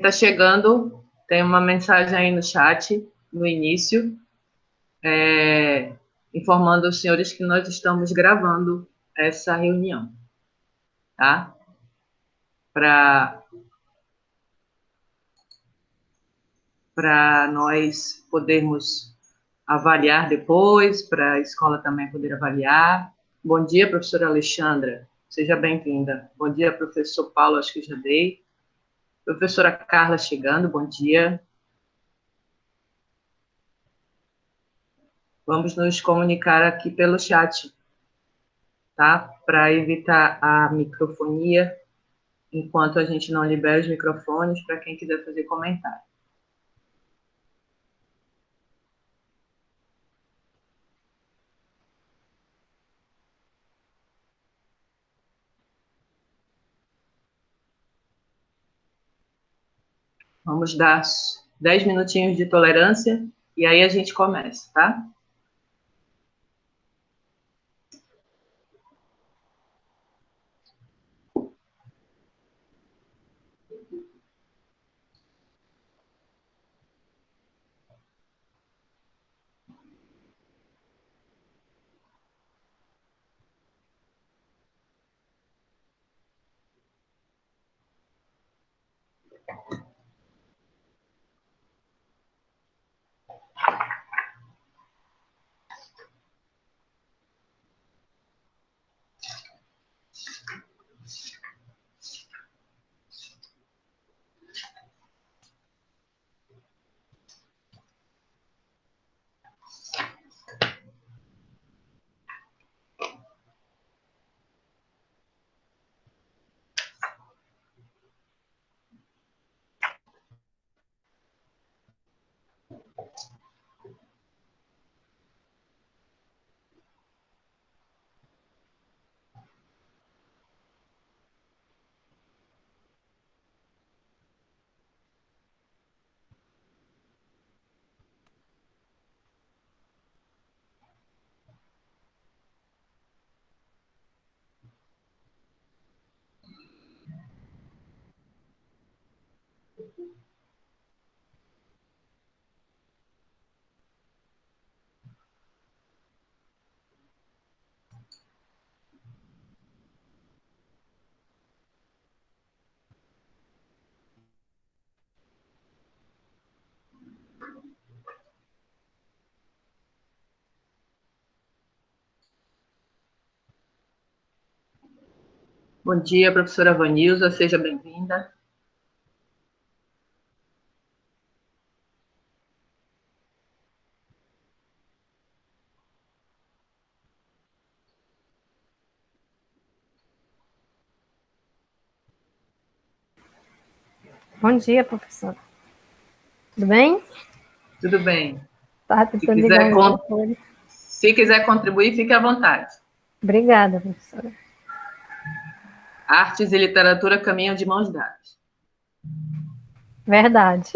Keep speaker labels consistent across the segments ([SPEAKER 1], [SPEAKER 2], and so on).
[SPEAKER 1] está chegando, tem uma mensagem aí no chat, no início, informando os senhores que nós estamos gravando essa reunião, tá? Para nós podermos avaliar depois, para a escola também poder avaliar. Bom dia, professora Alexandra, seja bem-vinda. Bom dia, professor Paulo, acho que já dei. Professora Carla chegando, bom dia. Vamos nos comunicar aqui pelo chat, tá? Para evitar a microfonia, enquanto a gente não libera os microfones para quem quiser fazer comentário. Vamos dar 10 minutinhos de tolerância e aí a gente começa, tá? Bom dia, professora Vanilza, seja bem-vinda.
[SPEAKER 2] Bom dia, professora. Tudo bem?
[SPEAKER 1] Tudo bem.
[SPEAKER 2] Tá tentando ligar o microfone.
[SPEAKER 1] Se quiser contribuir, fique à vontade.
[SPEAKER 2] Obrigada, professora.
[SPEAKER 1] Artes e literatura caminham de mãos dadas.
[SPEAKER 2] Verdade.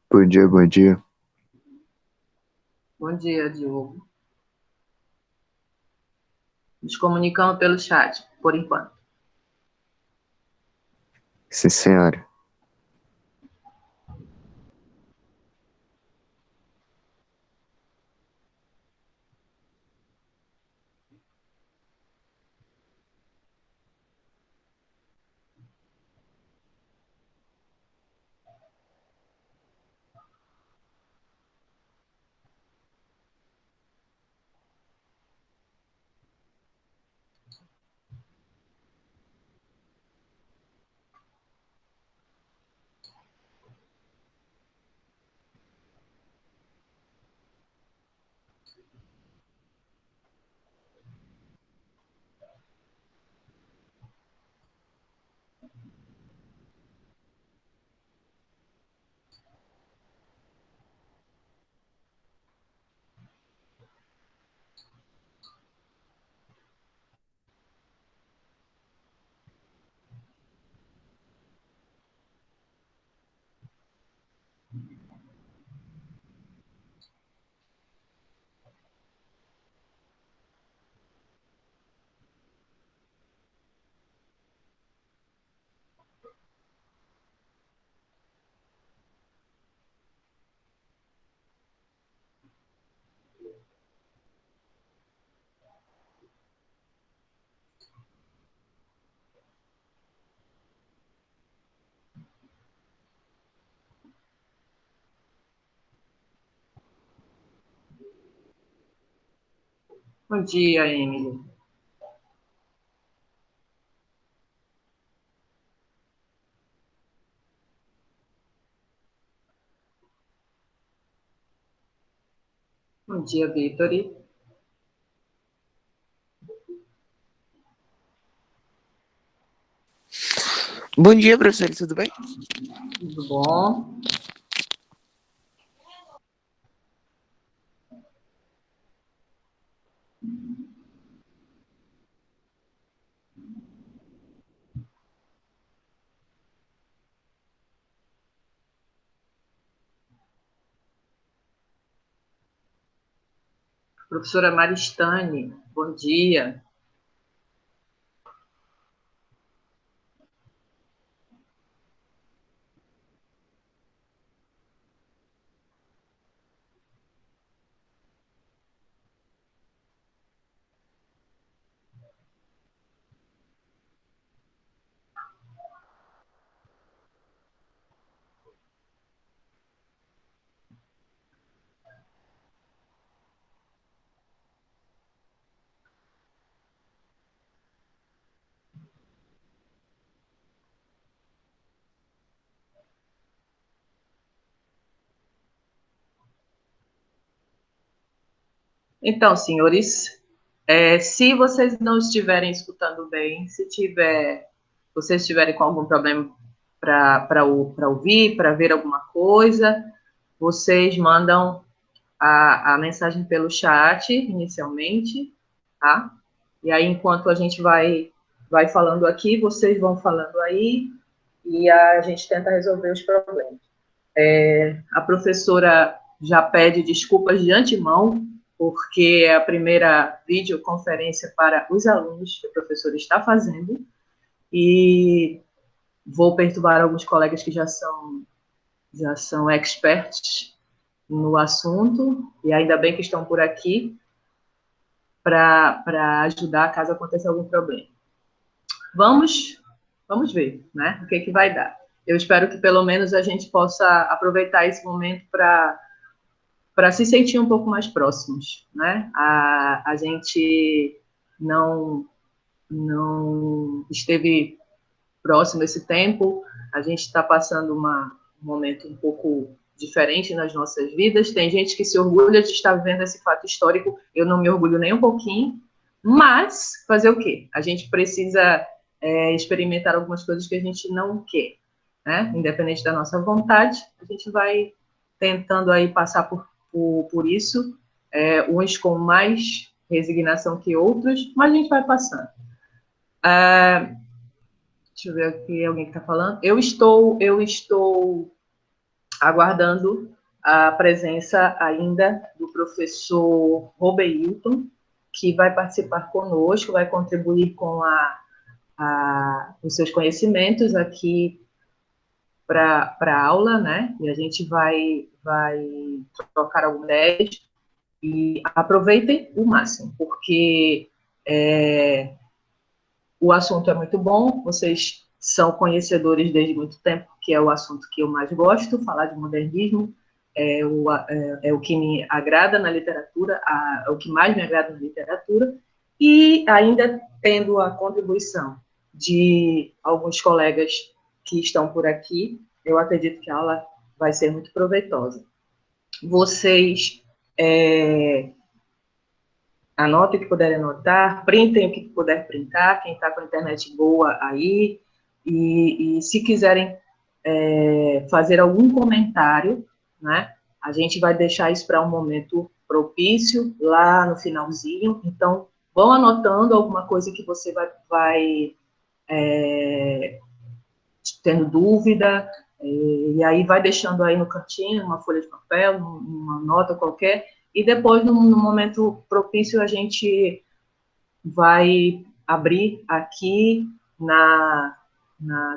[SPEAKER 3] Bom dia, bom dia.
[SPEAKER 1] Bom dia, Diogo. Nos comunicando pelo chat, por enquanto.
[SPEAKER 3] Sim, senhora.
[SPEAKER 1] Bom dia, Emily. Bom dia, Vitori.
[SPEAKER 4] Bom dia, professor, tudo bem?
[SPEAKER 1] Tudo bom? Professora Maristane, bom dia. Então, senhores, se vocês não estiverem escutando bem, se vocês estiverem com algum problema para ouvir, para ver alguma coisa, vocês mandam a mensagem pelo chat, inicialmente, tá? E aí, enquanto a gente vai falando aqui, vocês vão falando aí, e a gente tenta resolver os problemas. A professora já pede desculpas de antemão, porque é a primeira videoconferência para os alunos que a professora está fazendo, e vou perturbar alguns colegas que já são experts no assunto, e ainda bem que estão por aqui para ajudar caso aconteça algum problema. Vamos ver, né, o que vai dar. Eu espero que pelo menos a gente possa aproveitar esse momento para se sentir um pouco mais próximos, né? A gente não esteve próximo esse tempo, a gente está passando um momento um pouco diferente nas nossas vidas, tem gente que se orgulha de estar vivendo esse fato histórico, eu não me orgulho nem um pouquinho, mas fazer o quê? A gente precisa experimentar algumas coisas que a gente não quer, né? Independente da nossa vontade, a gente vai tentando aí passar por isso, uns com mais resignação que outros, mas a gente vai passando. Deixa eu ver aqui alguém que está falando. Eu estou aguardando a presença ainda do professor Robeilton, que vai participar conosco, vai contribuir com os seus conhecimentos aqui para a aula, né? E a gente vai trocar algumas ideias e aproveitem o máximo, porque o assunto é muito bom, vocês são conhecedores desde muito tempo, que é o assunto que eu mais gosto, falar de modernismo, é o que me agrada na literatura, é o que mais me agrada na literatura, e ainda tendo a contribuição de alguns colegas que estão por aqui, eu acredito que a aula vai ser muito proveitosa. Vocês anotem o que puderem anotar, printem o que puder printar, quem está com a internet boa aí, e se quiserem fazer algum comentário, né, a gente vai deixar isso para um momento propício, lá no finalzinho, então, vão anotando alguma coisa que você vai tendo dúvida, e aí vai deixando aí no cantinho, uma folha de papel, uma nota qualquer, e depois, no momento propício, a gente vai abrir aqui na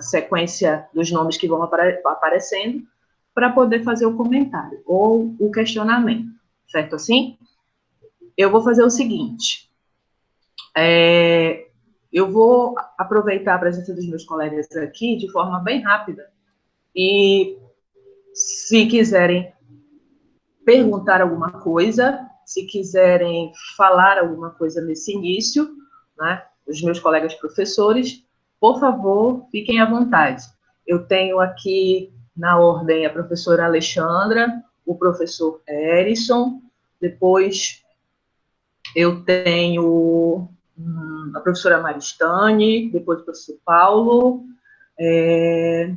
[SPEAKER 1] sequência dos nomes que vão aparecendo, para poder fazer o comentário, ou o questionamento, certo assim? Eu vou fazer o seguinte, eu vou aproveitar a presença dos meus colegas aqui de forma bem rápida, e se quiserem perguntar alguma coisa, se quiserem falar alguma coisa nesse início, né, os meus colegas professores, por favor, fiquem à vontade. Eu tenho aqui, na ordem, a professora Alexandra, o professor Erison, depois eu tenho a professora Maristane, depois o professor Paulo, e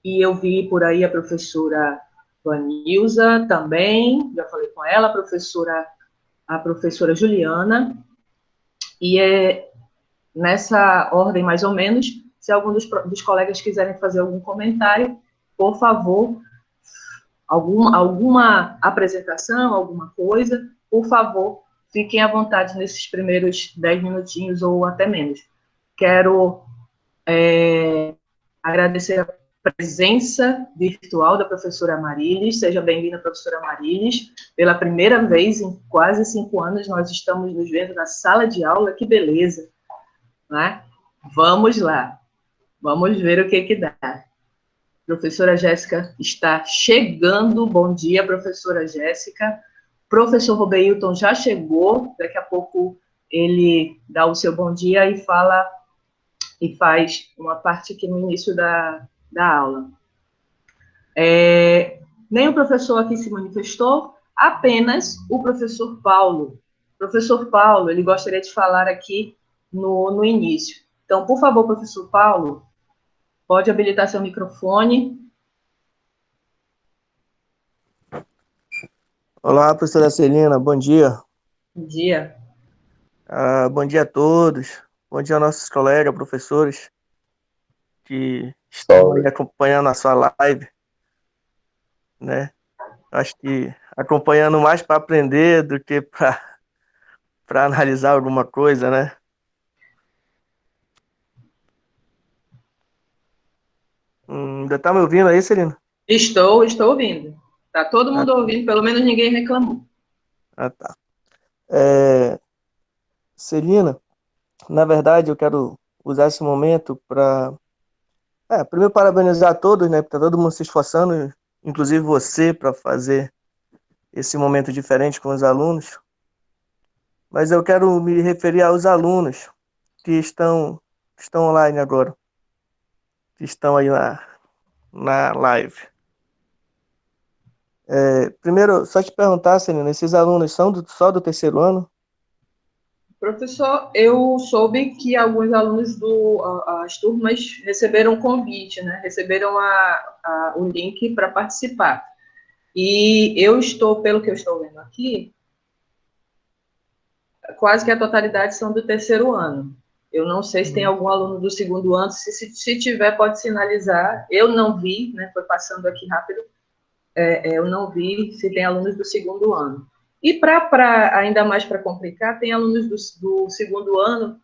[SPEAKER 1] eu vi por aí a professora Vanilza também, já falei com ela, a professora Juliana, e nessa ordem mais ou menos, se algum dos colegas quiserem fazer algum comentário, por favor, alguma apresentação, alguma coisa, por favor, fiquem à vontade nesses primeiros 10 minutinhos ou até menos. Quero agradecer a presença virtual da professora Marilis. Seja bem-vinda, professora Marilis. Pela primeira vez em quase 5 anos, nós estamos nos vendo na sala de aula, que beleza, né? Vamos lá, vamos ver o que dá. Professora Jéssica está chegando. Bom dia, professora Jéssica. Professor Robeilton já chegou. Daqui a pouco ele dá o seu bom dia e fala e faz uma parte aqui no início da aula. Nem o professor aqui se manifestou, apenas o professor Paulo. Professor Paulo, ele gostaria de falar aqui no início. Então, por favor, professor Paulo, pode habilitar seu microfone.
[SPEAKER 5] Olá, professora Celina, bom dia.
[SPEAKER 1] Bom dia.
[SPEAKER 5] Bom dia a todos. Bom dia aos nossos colegas, professores, que estão aí acompanhando a sua live, né? Acho que acompanhando mais para aprender do que para analisar alguma coisa, né? Ainda tá me ouvindo aí, Celina?
[SPEAKER 1] Estou ouvindo. Tá todo mundo ouvindo, pelo menos ninguém reclamou.
[SPEAKER 5] Tá. Celina, na verdade, eu quero usar esse momento para primeiro parabenizar a todos, né? Porque tá todo mundo se esforçando, inclusive você, para fazer esse momento diferente com os alunos. Mas eu quero me referir aos alunos que estão online agora, que estão aí na live. Primeiro, só te perguntar, Celina, esses alunos são só do terceiro ano?
[SPEAKER 1] Professor, eu soube que alguns alunos as turmas receberam um convite, né? Receberam o link para participar. E eu estou, pelo que eu estou vendo aqui, quase que a totalidade são do terceiro ano. Eu não sei se tem algum aluno do segundo ano, se tiver, pode sinalizar. Eu não vi, né? Foi passando aqui rápido. Eu não vi se tem alunos do segundo ano. E ainda mais para complicar, tem alunos do segundo ano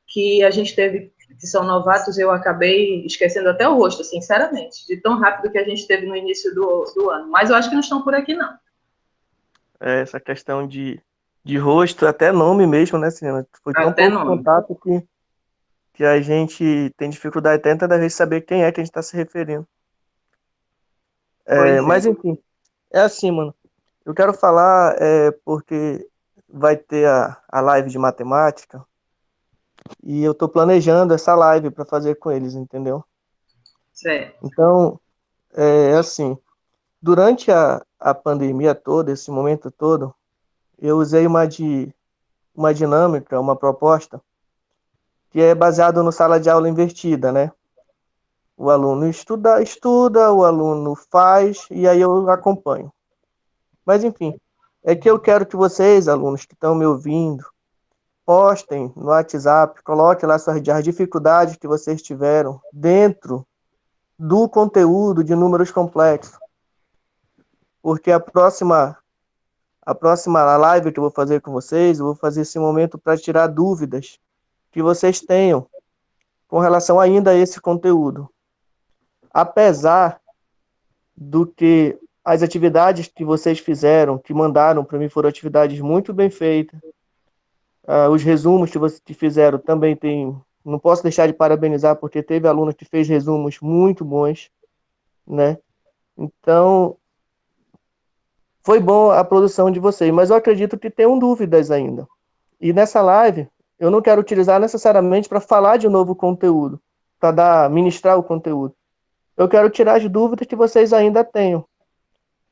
[SPEAKER 1] que a gente teve, que são novatos, eu acabei esquecendo até o rosto, sinceramente, de tão rápido que a gente teve no início do ano. Mas eu acho que não estão por aqui, não.
[SPEAKER 5] Essa questão de rosto, até nome mesmo, né, Celina? Foi tão
[SPEAKER 1] Até
[SPEAKER 5] pouco
[SPEAKER 1] nome.
[SPEAKER 5] contato que a gente tem dificuldade até da vez de saber quem é que a gente está se referindo. Mas, enfim, é assim, mano. Eu quero falar porque vai ter a live de matemática e eu estou planejando essa live para fazer com eles, entendeu?
[SPEAKER 1] Certo.
[SPEAKER 5] Então, assim, durante a pandemia toda, esse momento todo, eu usei uma dinâmica, uma proposta, que é baseado no sala de aula invertida, né? O aluno estuda, o aluno faz, e aí eu acompanho. Mas, enfim, é que eu quero que vocês, alunos que estão me ouvindo, postem no WhatsApp, coloquem lá as dificuldades que vocês tiveram dentro do conteúdo de números complexos. Porque a próxima live que eu vou fazer com vocês, eu vou fazer esse momento para tirar dúvidas que vocês tenham com relação ainda a esse conteúdo. Apesar do que as atividades que vocês fizeram, que mandaram para mim, foram atividades muito bem feitas. Os resumos que vocês fizeram também não posso deixar de parabenizar, porque teve aluno que fez resumos muito bons, né? Então, foi bom a produção de vocês, mas eu acredito que tenham dúvidas ainda. E nessa live, eu não quero utilizar necessariamente para falar de novo conteúdo, para ministrar o conteúdo. Eu quero tirar as dúvidas que vocês ainda tenham.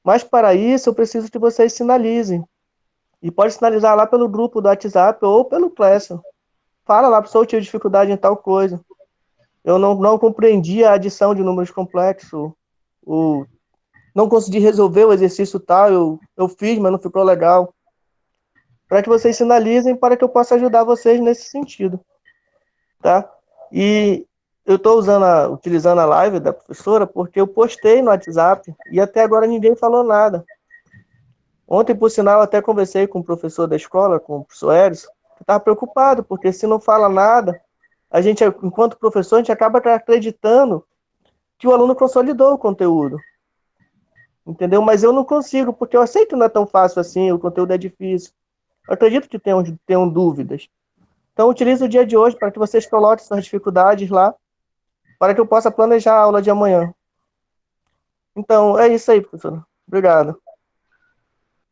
[SPEAKER 5] Mas para isso, eu preciso que vocês sinalizem. E pode sinalizar lá pelo grupo do WhatsApp ou pelo Classroom. Fala lá, professor, eu tive dificuldade em tal coisa. Eu não compreendi a adição de números complexos. Não consegui resolver o exercício tal. Eu fiz, mas não ficou legal. Para que vocês sinalizem para que eu possa ajudar vocês nesse sentido. Tá? E eu estou utilizando a live da professora porque eu postei no WhatsApp e até agora ninguém falou nada. Ontem, por sinal, até conversei com o professor da escola, com o professor Eris, que estava preocupado, porque se não fala nada, a gente, enquanto professor, a gente acaba acreditando que o aluno consolidou o conteúdo. Entendeu? Mas eu não consigo, porque eu sei que não é tão fácil assim, o conteúdo é difícil. Eu acredito que tenham dúvidas. Então, utilize o dia de hoje para que vocês coloquem suas dificuldades lá, para que eu possa planejar a aula de amanhã. Então, é isso aí, professora. Obrigado.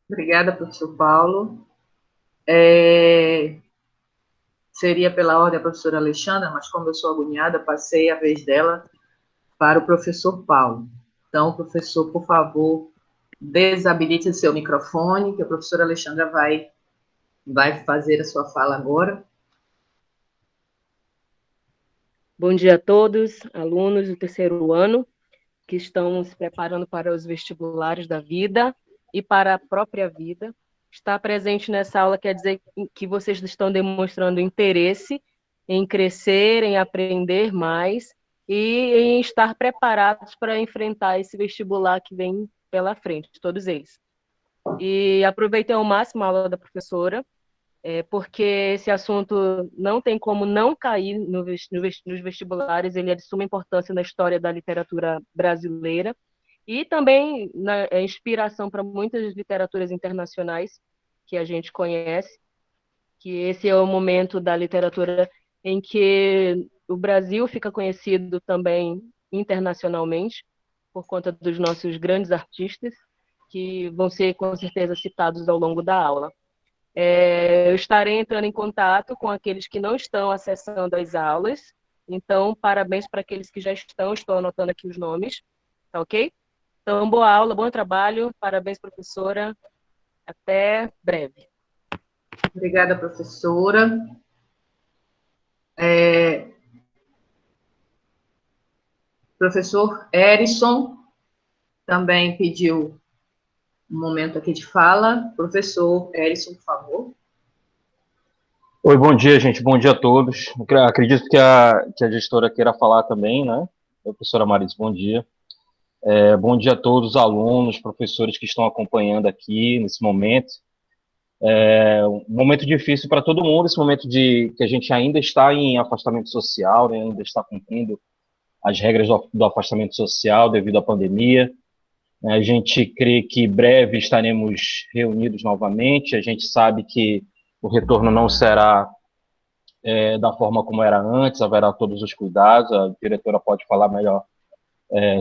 [SPEAKER 1] Obrigada, professor Paulo. Seria pela ordem a professora Alexandra, mas como eu sou agoniada, passei a vez dela para o professor Paulo. Então, professor, por favor, desabilite seu microfone, que a professora Alexandra vai fazer a sua fala agora.
[SPEAKER 6] Bom dia a todos, alunos do terceiro ano, que estão se preparando para os vestibulares da vida e para a própria vida. Estar presente nessa aula quer dizer que vocês estão demonstrando interesse em crescer, em aprender mais e em estar preparados para enfrentar esse vestibular que vem pela frente, todos eles. E aproveitei ao máximo a aula da professora, porque esse assunto não tem como não cair nos vestibulares, ele é de suma importância na história da literatura brasileira e também é inspiração para muitas literaturas internacionais que a gente conhece, que esse é o momento da literatura em que o Brasil fica conhecido também internacionalmente por conta dos nossos grandes artistas, que vão ser com certeza citados ao longo da aula. Eu estarei entrando em contato com aqueles que não estão acessando as aulas. Então, parabéns para aqueles que já estão. Estou anotando aqui os nomes. Tá ok? Então, boa aula, bom trabalho. Parabéns, professora. Até breve.
[SPEAKER 1] Obrigada, professora. Professor Erison também pediu um momento aqui de fala. Professor Erison, por favor.
[SPEAKER 7] Oi, bom dia, gente. Bom dia a todos. Eu acredito que a gestora queira falar também, né? Professora Marisa, bom dia. Bom dia a todos os alunos, professores que estão acompanhando aqui nesse momento. Um momento difícil para todo mundo, esse momento que a gente ainda está em afastamento social, né? Ainda está cumprindo as regras do afastamento social devido à pandemia. A gente crê que breve estaremos reunidos novamente. A gente sabe que o retorno não será da forma como era antes, haverá todos os cuidados. A diretora pode falar melhor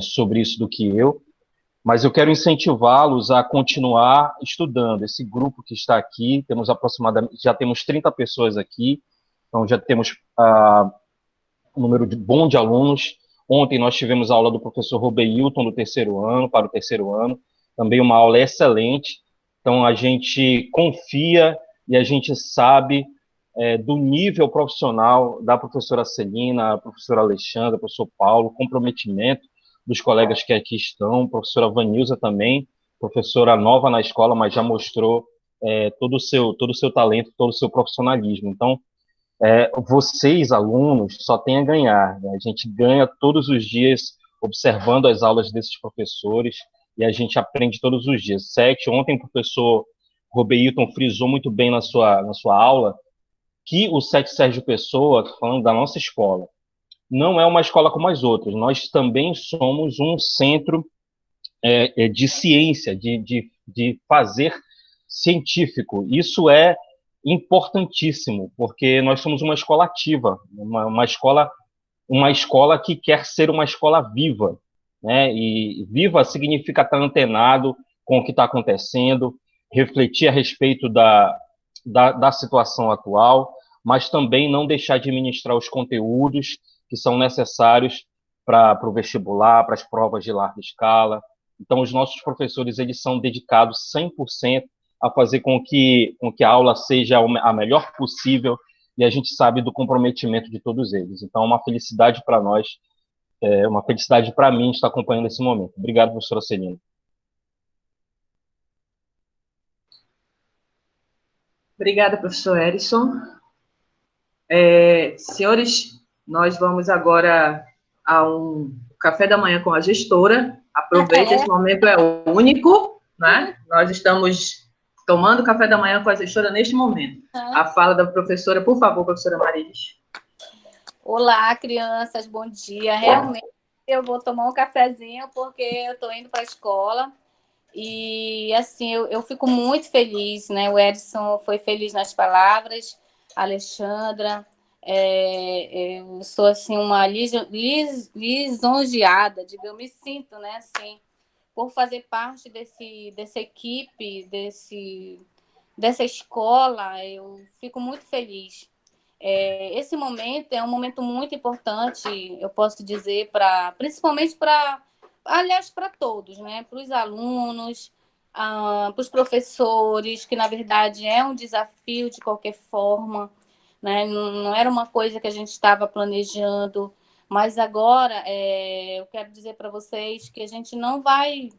[SPEAKER 7] sobre isso do que eu. Mas eu quero incentivá-los a continuar estudando. Esse grupo que está aqui, já temos 30 pessoas aqui, então já temos um número bom de alunos. Ontem nós tivemos a aula do professor Robeilton, do terceiro ano, para o terceiro ano, também uma aula excelente. Então a gente confia e a gente sabe do nível profissional da professora Celina, a professora Alexandra, o professor Paulo, comprometimento dos colegas que aqui estão, a professora Vanilza também, professora nova na escola, mas já mostrou todo o seu talento, todo o seu profissionalismo. Então, vocês, alunos, só têm a ganhar, né? A gente ganha todos os dias observando as aulas desses professores e a gente aprende todos os dias. Ontem o professor Robeilton frisou muito bem na sua aula que o SET Sérgio Pessoa, falando da nossa escola, não é uma escola como as outras. Nós também somos um centro de ciência, de fazer científico. Isso é importantíssimo, porque nós somos uma escola ativa, uma escola que quer ser uma escola viva, né? E viva significa estar antenado com o que está acontecendo, refletir a respeito da situação atual, mas também não deixar de ministrar os conteúdos que são necessários para o vestibular, para as provas de larga escala. Então, os nossos professores eles são dedicados 100% a fazer com que a aula seja a melhor possível, e a gente sabe do comprometimento de todos eles. Então, é uma felicidade para nós, uma felicidade para mim estar acompanhando esse momento. Obrigado, professora Celina.
[SPEAKER 1] Obrigada, professor Erison. Senhores, nós vamos agora a um café da manhã com a gestora. Aproveite, esse momento é único, né? Nós estamos tomando café da manhã com a gestora neste momento. A fala da professora, por favor, professora Marilis.
[SPEAKER 8] Olá, crianças, bom dia. Realmente, eu vou tomar um cafezinho porque eu estou indo para a escola. E, assim, eu fico muito feliz, né? O Edson foi feliz nas palavras, a Alexandra. Eu sou, assim, uma lisonjeada, digamos, eu me sinto, né, assim, por fazer parte dessa equipe, dessa escola. Eu fico muito feliz. Esse momento é um momento muito importante, eu posso dizer, principalmente aliás, para todos, né? Para os alunos, para os professores, que, na verdade, é um desafio de qualquer forma, né? Não era uma coisa que a gente estava planejando, mas agora eu quero dizer para vocês que a gente não vai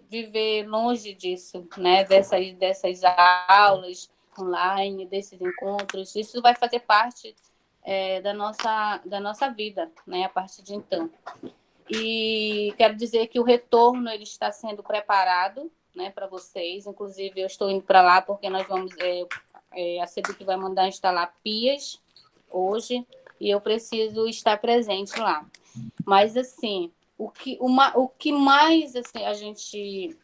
[SPEAKER 8] viver longe disso, né? Dessas aulas online, desses encontros. Isso vai fazer parte da nossa vida, né? A partir de então. E quero dizer que o retorno ele está sendo preparado, né, para vocês. Inclusive, eu estou indo para lá porque nós vamos... a CEDUC vai mandar instalar pias hoje e eu preciso estar presente lá. Mas, assim, o que mais assim, a gente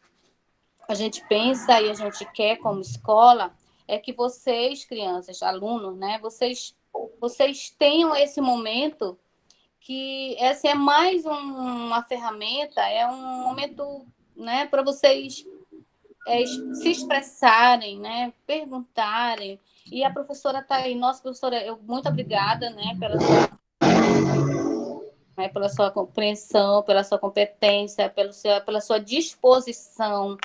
[SPEAKER 8] pensa e a gente quer como escola é que vocês, crianças, alunos, né, vocês tenham esse momento que essa é mais uma ferramenta, é um momento, né, para vocês se expressarem, né, perguntarem. E a professora está aí. Nossa, professora, muito obrigada, né, pela sua compreensão, pela sua competência, pela sua disposição.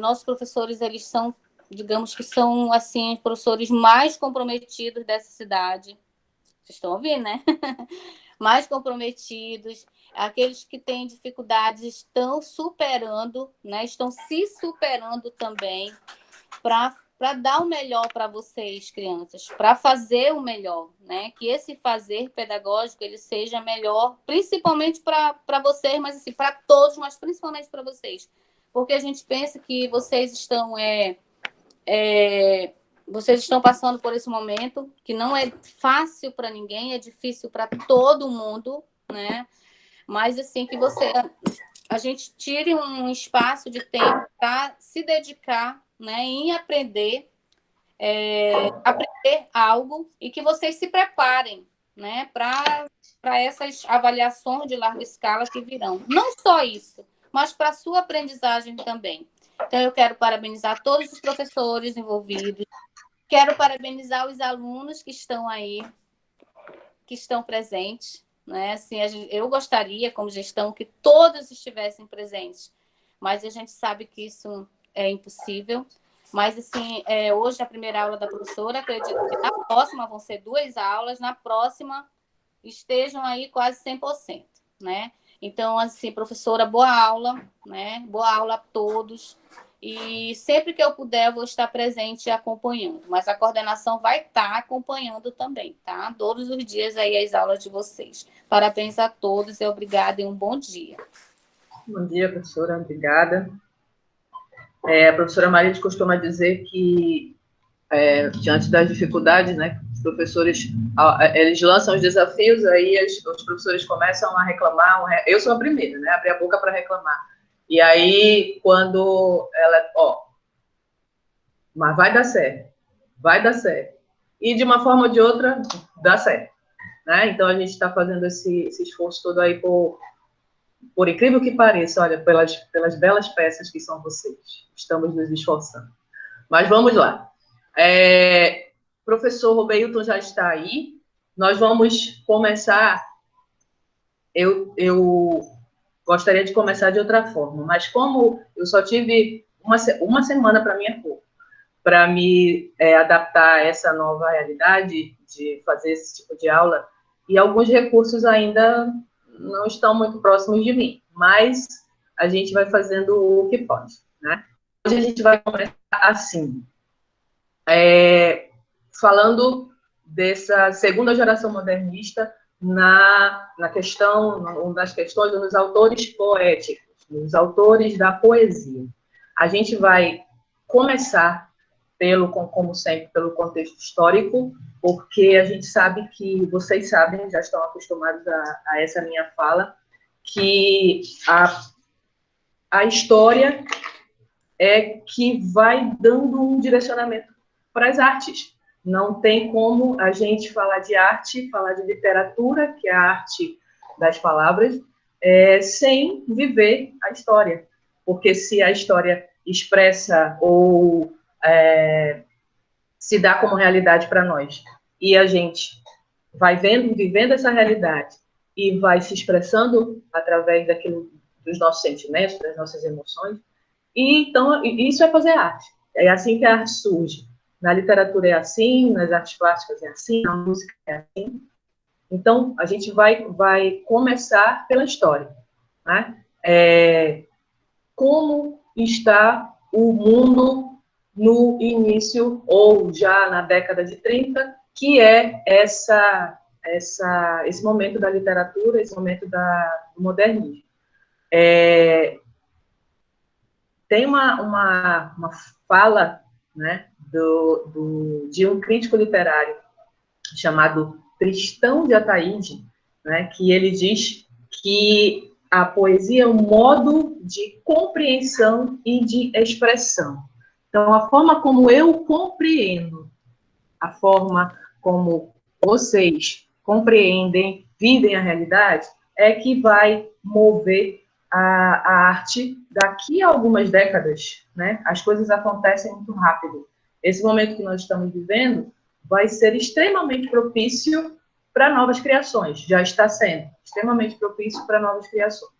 [SPEAKER 8] Nossos professores, eles são, digamos que são, assim, os professores mais comprometidos dessa cidade. Vocês estão ouvindo, né? Mais comprometidos. Aqueles que têm dificuldades estão superando, né? Estão se superando também para dar o melhor para vocês, crianças, para fazer o melhor, né? Que esse fazer pedagógico ele seja melhor, principalmente para vocês, mas assim, para todos, mas principalmente para vocês. Porque a gente pensa que vocês estão passando por esse momento, que não é fácil para ninguém, é difícil para todo mundo, né? Mas, assim, que a gente tire um espaço de tempo para se dedicar, né, em aprender algo e que vocês se preparem, né, para essas avaliações de larga escala que virão. Não só isso, mas para a sua aprendizagem também. Então, eu quero parabenizar todos os professores envolvidos, quero parabenizar os alunos que estão aí, que estão presentes, né? Assim, eu gostaria, como gestão, que todos estivessem presentes, mas a gente sabe que isso é impossível. Mas, assim, hoje a primeira aula da professora, acredito que na próxima vão ser 2 aulas, na próxima estejam aí quase 100%, né? Então, assim, professora, boa aula, né? Boa aula a todos. E sempre que eu puder, eu vou estar presente e acompanhando. Mas a coordenação vai estar acompanhando também, tá? Todos os dias aí as aulas de vocês. Parabéns a todos e obrigada e um bom dia.
[SPEAKER 1] Bom dia, professora. Obrigada. A professora Maria costuma dizer que, diante das dificuldades, né, os professores, eles lançam os desafios, aí os professores começam a reclamar. Eu sou a primeira, né? Abrir a boca para reclamar. E aí, quando ela, mas vai dar certo. E, de uma forma ou de outra, dá certo. Né? Então, a gente está fazendo esse esforço todo aí por por incrível que pareça, olha, pelas belas peças que são vocês, estamos nos esforçando. Mas vamos lá. Professor Robeilton já está aí. Nós vamos começar. Eu gostaria de começar de outra forma, mas como eu só tive uma semana para minha cor, para me adaptar a essa nova realidade de fazer esse tipo de aula, e alguns recursos ainda não estão muito próximos de mim, mas a gente vai fazendo o que pode, né? Hoje a gente vai começar assim, falando dessa segunda geração modernista nas questões dos autores poéticos, dos autores da poesia. A gente vai começar como sempre, pelo contexto histórico, porque a gente sabe que, vocês sabem, já estão acostumados a essa minha fala, que a história é que vai dando um direcionamento para as artes. Não tem como a gente falar de arte, falar de literatura, que é a arte das palavras, sem viver a história. Porque se a história expressa ou se dá como realidade para nós, e a gente vai vivendo essa realidade, e vai se expressando através dos nossos sentimentos, das nossas emoções, e então isso é fazer arte. É assim que a arte surge. Na literatura é assim, nas artes plásticas é assim, na música é assim. Então, a gente vai começar pela história, né? Como está o mundo no início, ou já na década de 30, que é esse momento da literatura, esse momento do modernismo. Tem uma fala, né, de um crítico literário chamado Tristão de Ataíde, né, que ele diz que a poesia é um modo de compreensão e de expressão. Então, a forma como eu compreendo, a forma como vocês compreendem, vivem a realidade, é que vai mover a arte daqui a algumas décadas, né? As coisas acontecem muito rápido. Esse momento que nós estamos vivendo vai ser extremamente propício para novas criações, já está sendo extremamente propício para novas criações.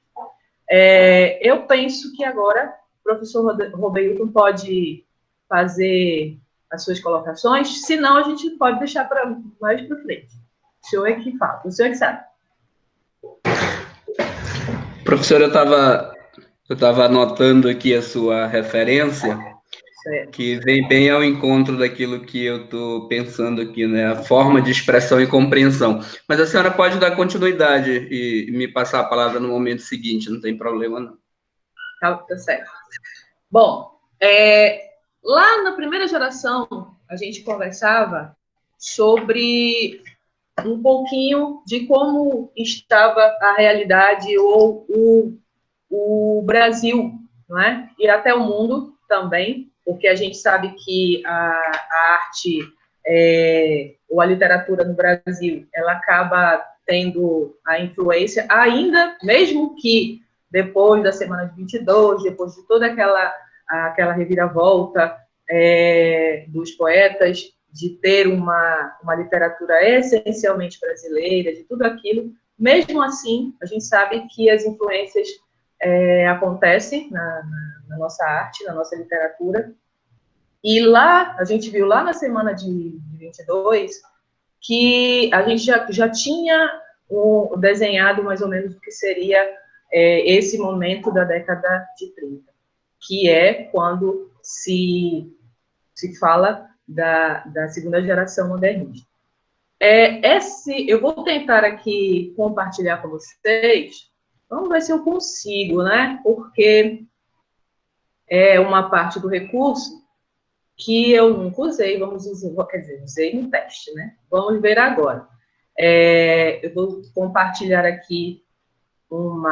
[SPEAKER 1] Eu penso que agora o professor Robeilton pode fazer as suas colocações, senão a gente pode deixar mais para frente. O senhor é que fala, o senhor é que sabe.
[SPEAKER 9] Professor, eu estava anotando aqui a sua referência,
[SPEAKER 1] certo,
[SPEAKER 9] que vem bem ao encontro daquilo que eu estou pensando aqui, né? A forma de expressão e compreensão. Mas a senhora pode dar continuidade e me passar a palavra no momento seguinte, não tem problema, não.
[SPEAKER 1] Tá certo. Bom, lá na primeira geração, a gente conversava sobre um pouquinho de como estava a realidade ou o Brasil, não é? E até o mundo também, porque a gente sabe que a arte ou a literatura no Brasil, ela acaba tendo a influência, ainda, mesmo que depois da Semana de 22, depois de toda aquela reviravolta dos poetas, de ter uma literatura essencialmente brasileira, de tudo aquilo, mesmo assim, a gente sabe que as influências acontecem na nossa arte, na nossa literatura, e lá, a gente viu lá na Semana de 22, que a gente já tinha desenhado mais ou menos o que seria esse momento da década de 30, que é quando se fala da segunda geração modernista. Eu vou tentar aqui compartilhar com vocês, vamos ver se eu consigo, né? Porque é uma parte do recurso que eu nunca usei, usei no teste, né? Vamos ver agora. Eu vou compartilhar aqui um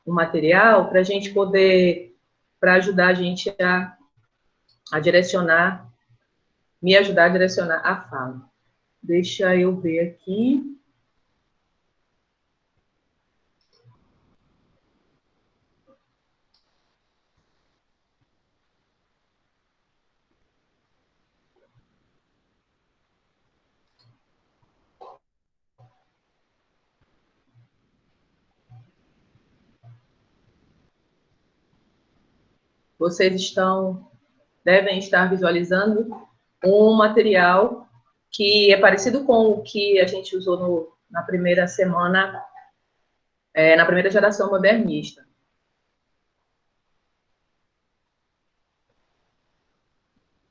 [SPEAKER 1] material para a gente poder, para ajudar a gente a direcionar, me ajudar a direcionar a fala. Deixa eu ver aqui. vocês devem estar visualizando um material que é parecido com o que a gente usou na primeira semana, na primeira geração modernista.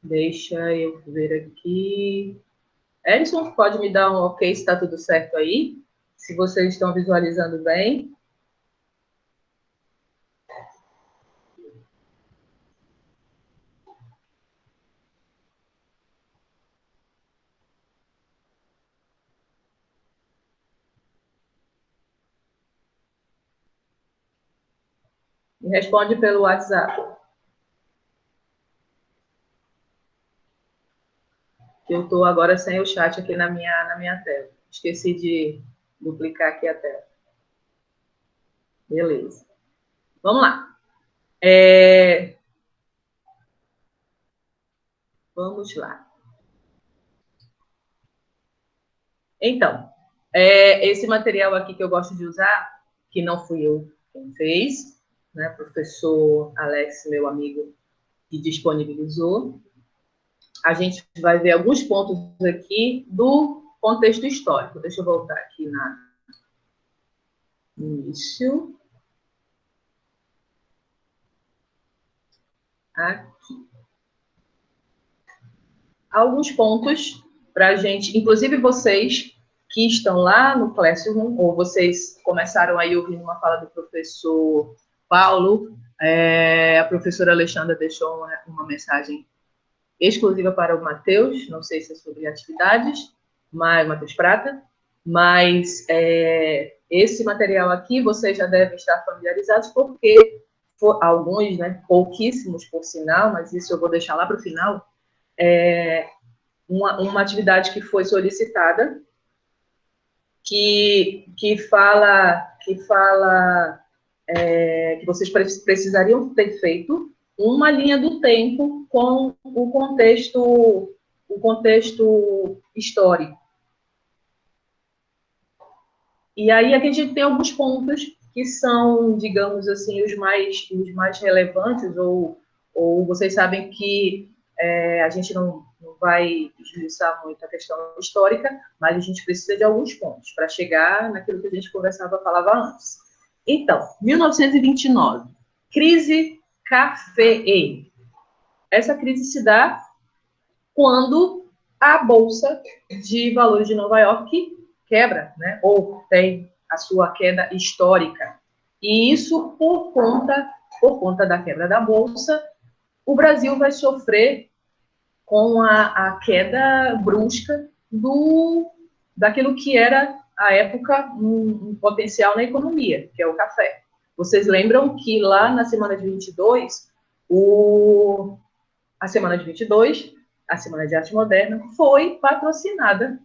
[SPEAKER 1] Deixa eu ver aqui. Edson, pode me dar um ok se está tudo certo aí? Se vocês estão visualizando bem. Me responde pelo WhatsApp. Que eu estou agora sem o chat aqui na minha tela. Esqueci de duplicar aqui a tela. Beleza. Vamos lá. Vamos lá. Então, esse material aqui que eu gosto de usar, que não fui eu quem fez, né? Professor Alex, meu amigo, que disponibilizou. A gente vai ver alguns pontos aqui do contexto histórico. Deixa eu voltar aqui no início. Aqui. Alguns pontos para a gente, inclusive vocês que estão lá no Classroom, ou vocês começaram aí ouvindo uma fala do professor Paulo, a professora Alexandra deixou uma mensagem exclusiva para o Matheus, não sei se é sobre atividades, mas Matheus Prata, mas esse material aqui vocês já devem estar familiarizados, porque alguns, né, pouquíssimos por sinal, mas isso eu vou deixar lá para o final, uma atividade que foi solicitada, que fala que vocês precisariam ter feito uma linha do tempo com o contexto histórico. E aí aqui a gente tem alguns pontos que são, digamos assim, os mais relevantes, ou vocês sabem que a gente não vai esmiuçar muito a questão histórica, mas a gente precisa de alguns pontos para chegar naquilo que a gente falava antes. Então, 1929, crise café. Essa crise se dá quando a Bolsa de Valores de Nova York quebra, né? Ou tem a sua queda histórica. E isso, por conta da quebra da Bolsa, o Brasil vai sofrer com a queda brusca daquilo que era, à época, um potencial na economia, que é o café. Vocês lembram que lá na semana de 22, a semana de 22, a Semana de Arte Moderna, foi patrocinada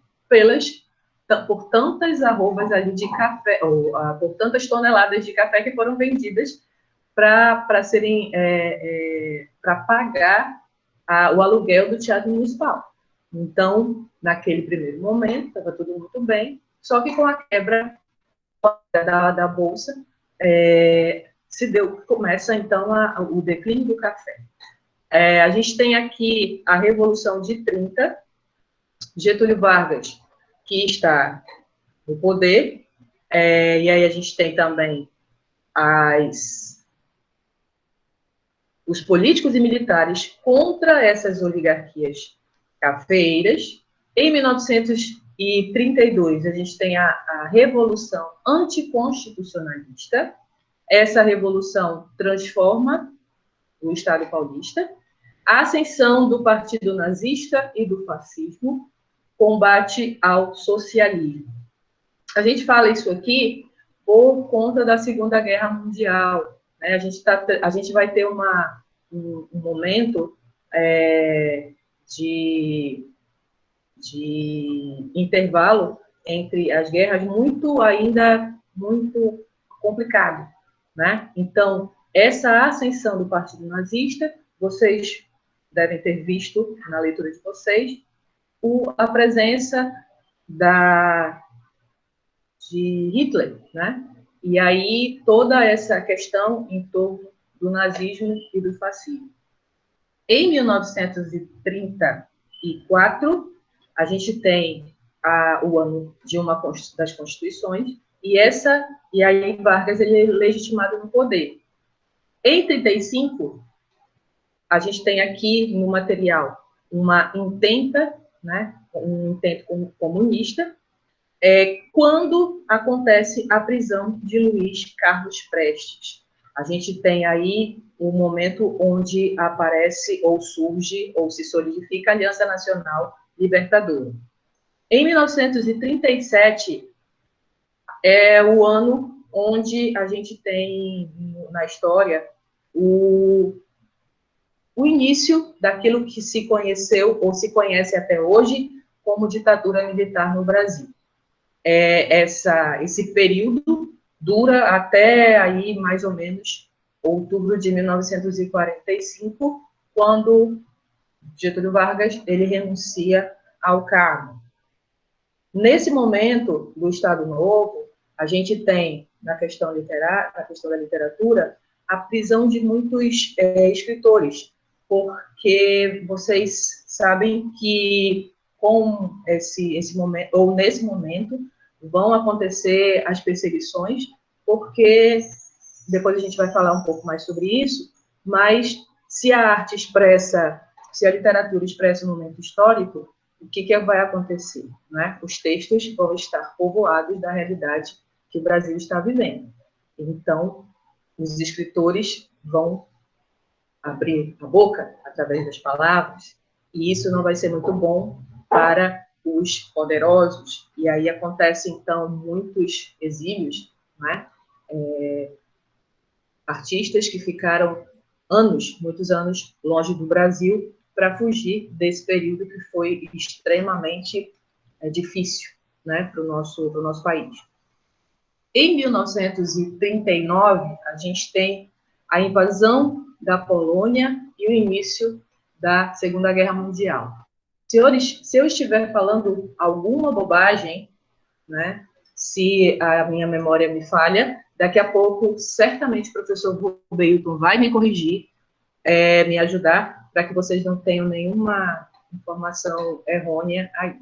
[SPEAKER 1] por tantas arrobas ali de café, ou por tantas toneladas de café que foram vendidas para serem para pagar o aluguel do Teatro Municipal. Então, naquele primeiro momento, estava tudo muito bem, só que com a quebra da Bolsa, começa, então, o declínio do café. A gente tem aqui a Revolução de 30, Getúlio Vargas, que está no poder, e aí a gente tem também os políticos e militares contra essas oligarquias cafeeiras. Em 1932, a gente tem a Revolução Anticonstitucionalista. Essa revolução transforma o Estado paulista. A ascensão do Partido Nazista e do fascismo, combate ao socialismo. A gente fala isso aqui por conta da Segunda Guerra Mundial. Né? A gente vai ter um momento de intervalo entre as guerras ainda muito complicado. Né? Então, essa ascensão do Partido Nazista, vocês devem ter visto na leitura de vocês, a presença de Hitler, né? E aí toda essa questão em torno do nazismo e do fascismo. Em 1934, a gente tem o ano de uma das constituições, e aí Vargas ele é legitimado no poder. Em 35, a gente tem aqui no material uma intenta, né, um intento comunista, quando acontece a prisão de Luiz Carlos Prestes. A gente tem aí o momento onde aparece ou surge ou se solidifica a Aliança Nacional Libertadora. Em 1937, é o ano onde a gente tem na história o início daquilo que se conheceu ou se conhece até hoje como ditadura militar no Brasil. Esse período dura até aí mais ou menos outubro de 1945, quando Getúlio Vargas ele renuncia ao cargo. Nesse momento do Estado Novo, a gente tem na questão da literatura, a prisão de muitos escritores, porque vocês sabem que com esse momento, ou nesse momento, vão acontecer as perseguições, porque depois a gente vai falar um pouco mais sobre isso, mas se a arte expressa, se a literatura expressa um momento histórico, o que vai acontecer? Né? Os textos vão estar povoados da realidade que o Brasil está vivendo. Então, os escritores vão abrir a boca através das palavras, e isso não vai ser muito bom para os poderosos, e aí acontece, então, muitos exílios, né? Artistas que ficaram muitos anos, longe do Brasil, para fugir desse período que foi extremamente difícil, né, para o nosso país. Em 1939, a gente tem a invasão da Polônia e o início da Segunda Guerra Mundial. Senhores, se eu estiver falando alguma bobagem, né, se a minha memória me falha, daqui a pouco, certamente, o professor Rubeilton vai me corrigir, me ajudar, para que vocês não tenham nenhuma informação errônea aí.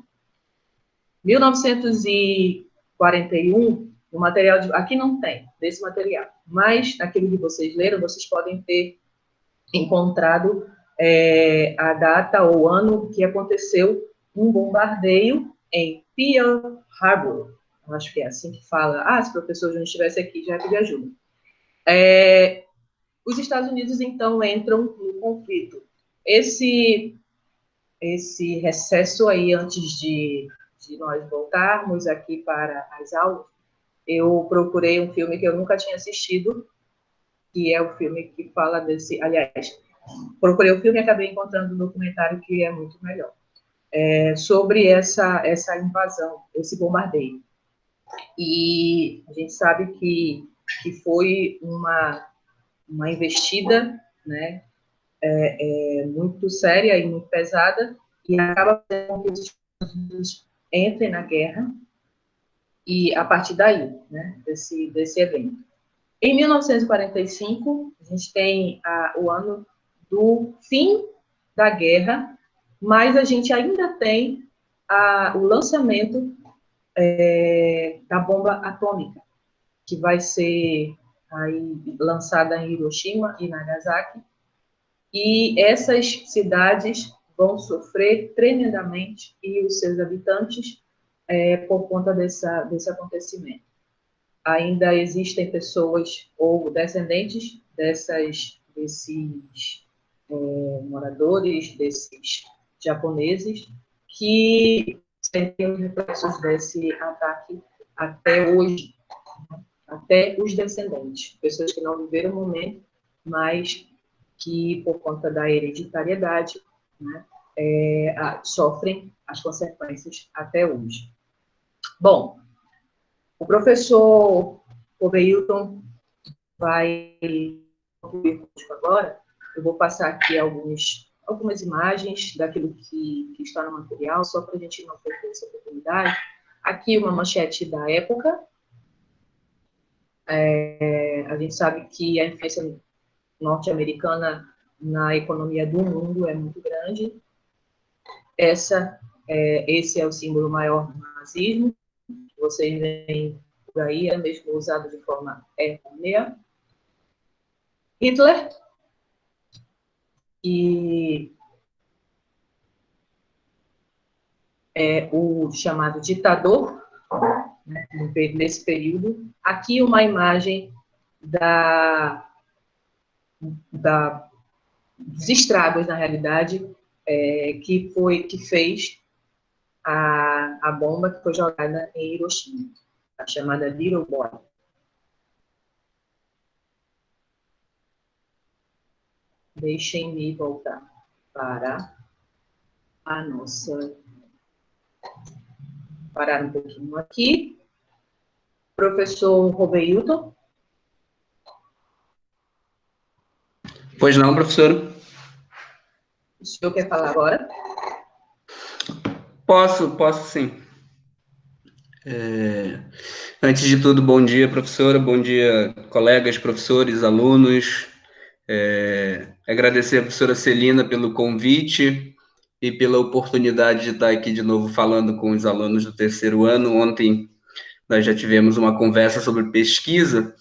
[SPEAKER 1] 1941, o material aqui não tem, desse material, mas naquilo que vocês leram, vocês podem ter encontrado a data ou ano que aconteceu um bombardeio em Pearl Harbor. Eu acho que é assim que fala. Se o professor João estivesse aqui, já pedir ajuda. Os Estados Unidos, então, entram no conflito. Esse recesso aí, antes de nós voltarmos aqui para as aulas, eu procurei um filme que eu nunca tinha assistido, que é o filme que fala desse... Aliás, procurei o filme e acabei encontrando um documentário que é muito melhor, sobre essa invasão, esse bombardeio. E a gente sabe que foi uma investida, né, muito séria e muito pesada, e acaba fazendo com que os Estados Unidos entrem na guerra, e a partir daí, né, desse evento. Em 1945, a gente tem o ano do fim da guerra, mas a gente ainda tem o lançamento da bomba atômica, que vai ser aí lançada em Hiroshima e Nagasaki, e essas cidades vão sofrer tremendamente, e os seus habitantes, por conta desse acontecimento. Ainda existem pessoas ou descendentes desses moradores, desses japoneses, que sentem os reflexos desse ataque até hoje, até os descendentes, pessoas que não viveram o momento, mas que, por conta da hereditariedade, né, sofrem as consequências até hoje. Bom, o professor Rubeilton vai concluir conosco agora. Eu vou passar aqui algumas imagens daquilo que está no material, só para a gente não perder essa oportunidade. Aqui uma manchete da época. A gente sabe que a influência norte-americana na economia do mundo é muito grande. Esse é o símbolo maior do nazismo, que vocês veem por aí, é mesmo usado de forma errônea. Hitler, que é o chamado ditador, né, nesse período. Aqui uma imagem dos estragos, na realidade, que fez a bomba que foi jogada em Hiroshima, a chamada Little Boy. Deixem-me voltar para a nossa... Parar um pouquinho aqui. Professor Robeilton.
[SPEAKER 9] Pois não, professor?
[SPEAKER 1] O senhor quer falar agora?
[SPEAKER 9] Posso sim. Antes de tudo, bom dia, professora, bom dia, colegas, professores, alunos. Agradecer a professora Celina pelo convite e pela oportunidade de estar aqui de novo falando com os alunos do terceiro ano. Ontem nós já tivemos uma conversa sobre pesquisa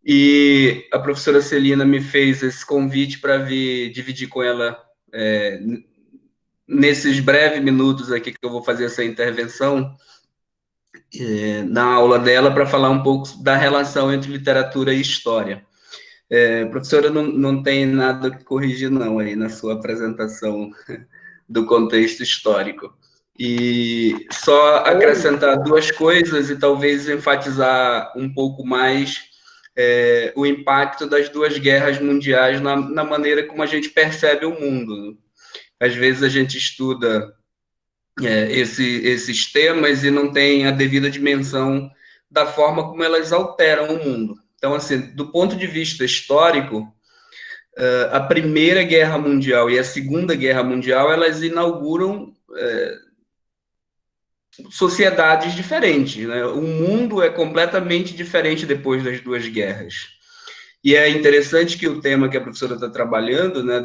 [SPEAKER 9] e a professora Celina me fez esse convite para vir dividir com ela, nesses breves minutos aqui que eu vou fazer essa intervenção, na aula dela, para falar um pouco da relação entre literatura e história. Professora, não tem nada que corrigir, não, aí na sua apresentação do contexto histórico. E só acrescentar duas coisas e talvez enfatizar um pouco mais o impacto das duas guerras mundiais na maneira como a gente percebe o mundo. Às vezes a gente estuda esses temas e não tem a devida dimensão da forma como elas alteram o mundo. Então, assim, do ponto de vista histórico, a Primeira Guerra Mundial e a Segunda Guerra Mundial, elas inauguram sociedades diferentes, né? O mundo é completamente diferente depois das duas guerras. E é interessante que o tema que a professora está trabalhando, né,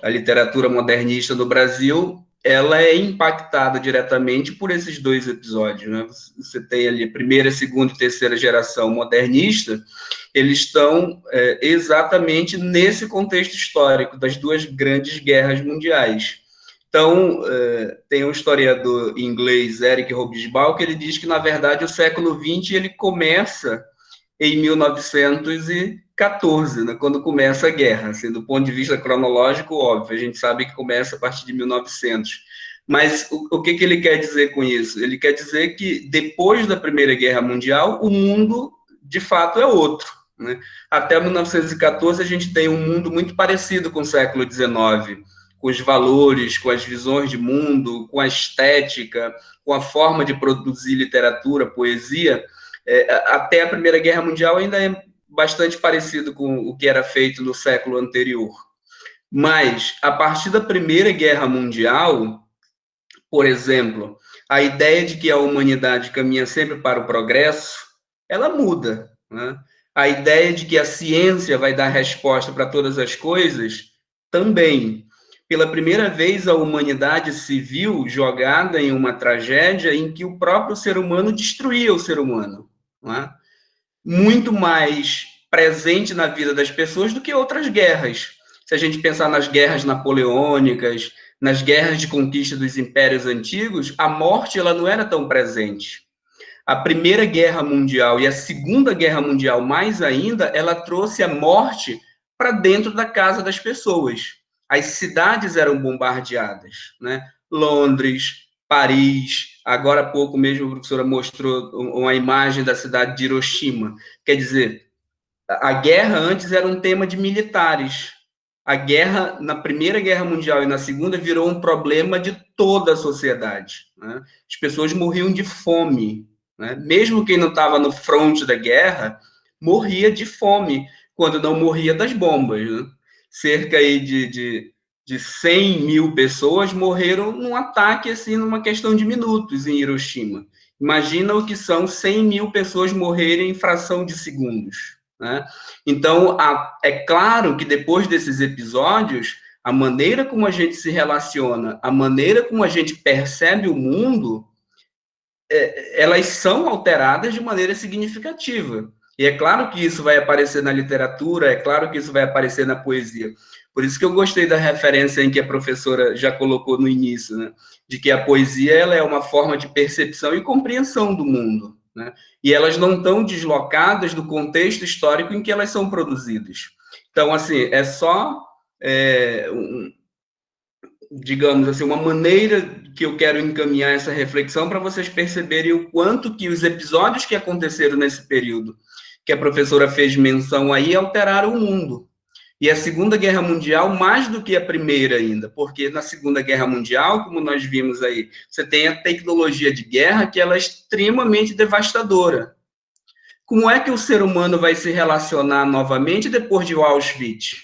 [SPEAKER 9] a literatura modernista no Brasil, ela é impactada diretamente por esses dois episódios, né? Você tem ali primeira, segunda e terceira geração modernista, eles estão exatamente nesse contexto histórico das duas grandes guerras mundiais. Então, tem um historiador inglês, Eric Hobsbawm, que ele diz que, na verdade, o século XX ele começa em 1914, né, quando começa a guerra. Assim, do ponto de vista cronológico, óbvio, a gente sabe que começa a partir de 1900. Mas o que ele quer dizer com isso? Ele quer dizer que, depois da Primeira Guerra Mundial, o mundo, de fato, é outro, né? Até 1914, a gente tem um mundo muito parecido com o século XIX, com os valores, com as visões de mundo, com a estética, com a forma de produzir literatura, poesia. Até a Primeira Guerra Mundial ainda é bastante parecido com o que era feito no século anterior. Mas, a partir da Primeira Guerra Mundial, por exemplo, a ideia de que a humanidade caminha sempre para o progresso, ela muda, né? A ideia de que a ciência vai dar resposta para todas as coisas, também. Pela primeira vez, a humanidade se viu jogada em uma tragédia em que o próprio ser humano destruía o ser humano, não é? Muito mais presente na vida das pessoas do que outras guerras. Se a gente pensar nas guerras napoleônicas, nas guerras de conquista dos impérios antigos, a morte ela não era tão presente. A Primeira Guerra Mundial e a Segunda Guerra Mundial, mais ainda, ela trouxe a morte para dentro da casa das pessoas. As cidades eram bombardeadas, né? Londres, Paris, agora há pouco mesmo a professora mostrou uma imagem da cidade de Hiroshima. Quer dizer, a guerra antes era um tema de militares. A guerra, na Primeira Guerra Mundial e na Segunda, virou um problema de toda a sociedade, né? As pessoas morriam de fome, né? Mesmo quem não estava no fronte da guerra, morria de fome, quando não morria das bombas, né? Cerca aí de 100 mil pessoas morreram num ataque, assim, numa questão de minutos em Hiroshima. Imagina o que são 100 mil pessoas morrerem em fração de segundos, né? Então, é claro que depois desses episódios, a maneira como a gente se relaciona, a maneira como a gente percebe o mundo, elas são alteradas de maneira significativa. E é claro que isso vai aparecer na literatura, é claro que isso vai aparecer na poesia. Por isso que eu gostei da referência em que a professora já colocou no início, né? De que a poesia ela é uma forma de percepção e compreensão do mundo, né? E elas não estão deslocadas do contexto histórico em que elas são produzidas. Então, assim, é só, digamos assim, uma maneira que eu quero encaminhar essa reflexão para vocês perceberem o quanto que os episódios que aconteceram nesse período, que a professora fez menção aí, alteraram o mundo. E a Segunda Guerra Mundial, mais do que a Primeira ainda, porque na Segunda Guerra Mundial, como nós vimos aí, você tem a tecnologia de guerra que ela é extremamente devastadora. Como é que o ser humano vai se relacionar novamente depois de Auschwitz?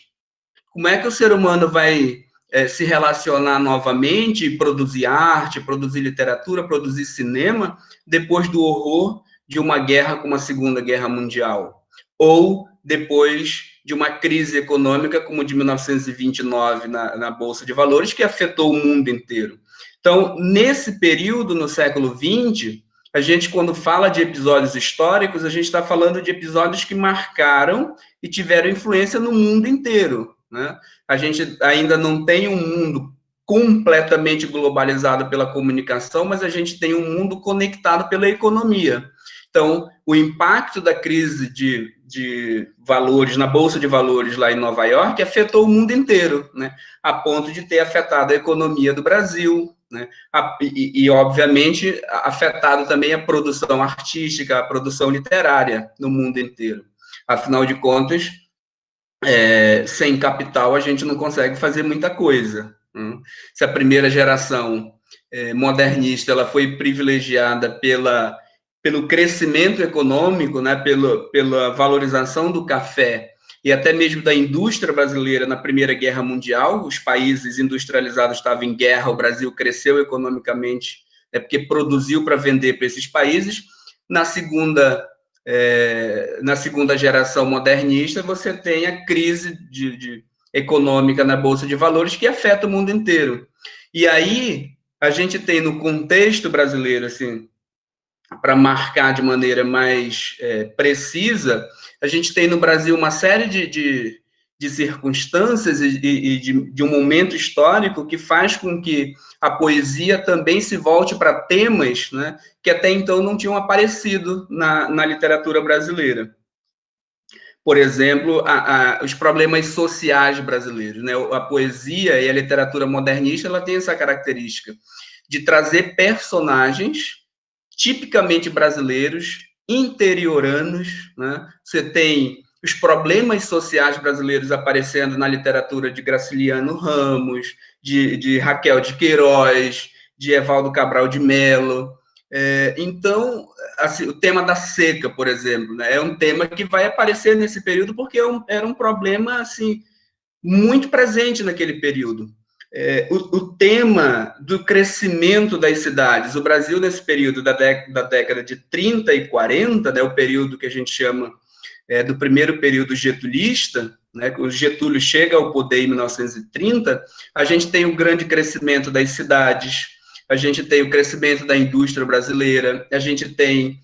[SPEAKER 9] Como é que o ser humano vai se relacionar novamente, produzir arte, produzir literatura, produzir cinema, depois do horror de uma guerra como a Segunda Guerra Mundial? Ou depois de uma crise econômica como de 1929 na Bolsa de Valores, que afetou o mundo inteiro. Então, nesse período, no século XX, a gente, quando fala de episódios históricos, a gente está falando de episódios que marcaram e tiveram influência no mundo inteiro, né? A gente ainda não tem um mundo completamente globalizado pela comunicação, mas a gente tem um mundo conectado pela economia. Então, o impacto da crise de valores na Bolsa de Valores lá em Nova York afetou o mundo inteiro, né? A ponto de ter afetado a economia do Brasil, né? E, obviamente, afetado também a produção artística, a produção literária no mundo inteiro. Afinal de contas, sem capital a gente não consegue fazer muita coisa. Se a primeira geração modernista ela foi privilegiada pelo crescimento econômico, né, pela valorização do café e até mesmo da indústria brasileira na Primeira Guerra Mundial, os países industrializados estavam em guerra, o Brasil cresceu economicamente, porque produziu para vender para esses países. Na segunda geração modernista, você tem a crise econômica na Bolsa de Valores que afeta o mundo inteiro. E aí, a gente tem no contexto brasileiro, assim, para marcar de maneira mais precisa, a gente tem no Brasil uma série de circunstâncias e de um momento histórico que faz com que a poesia também se volte para temas, né, que até então não tinham aparecido na literatura brasileira. Por exemplo, os problemas sociais brasileiros, né? A poesia e a literatura modernista ela tem essa característica de trazer personagens tipicamente brasileiros, interioranos, né? Você tem os problemas sociais brasileiros aparecendo na literatura de Graciliano Ramos, de Raquel de Queiroz, de Evaldo Cabral de Melo. Então, assim, o tema da seca, por exemplo, né, é um tema que vai aparecer nesse período porque era um problema assim, muito presente naquele período. O tema do crescimento das cidades, o Brasil nesse período da década de 30 e 40, né, o período que a gente chama do primeiro período getulista, né, o Getúlio chega ao poder em 1930, a gente tem o grande crescimento das cidades, a gente tem o crescimento da indústria brasileira, a gente tem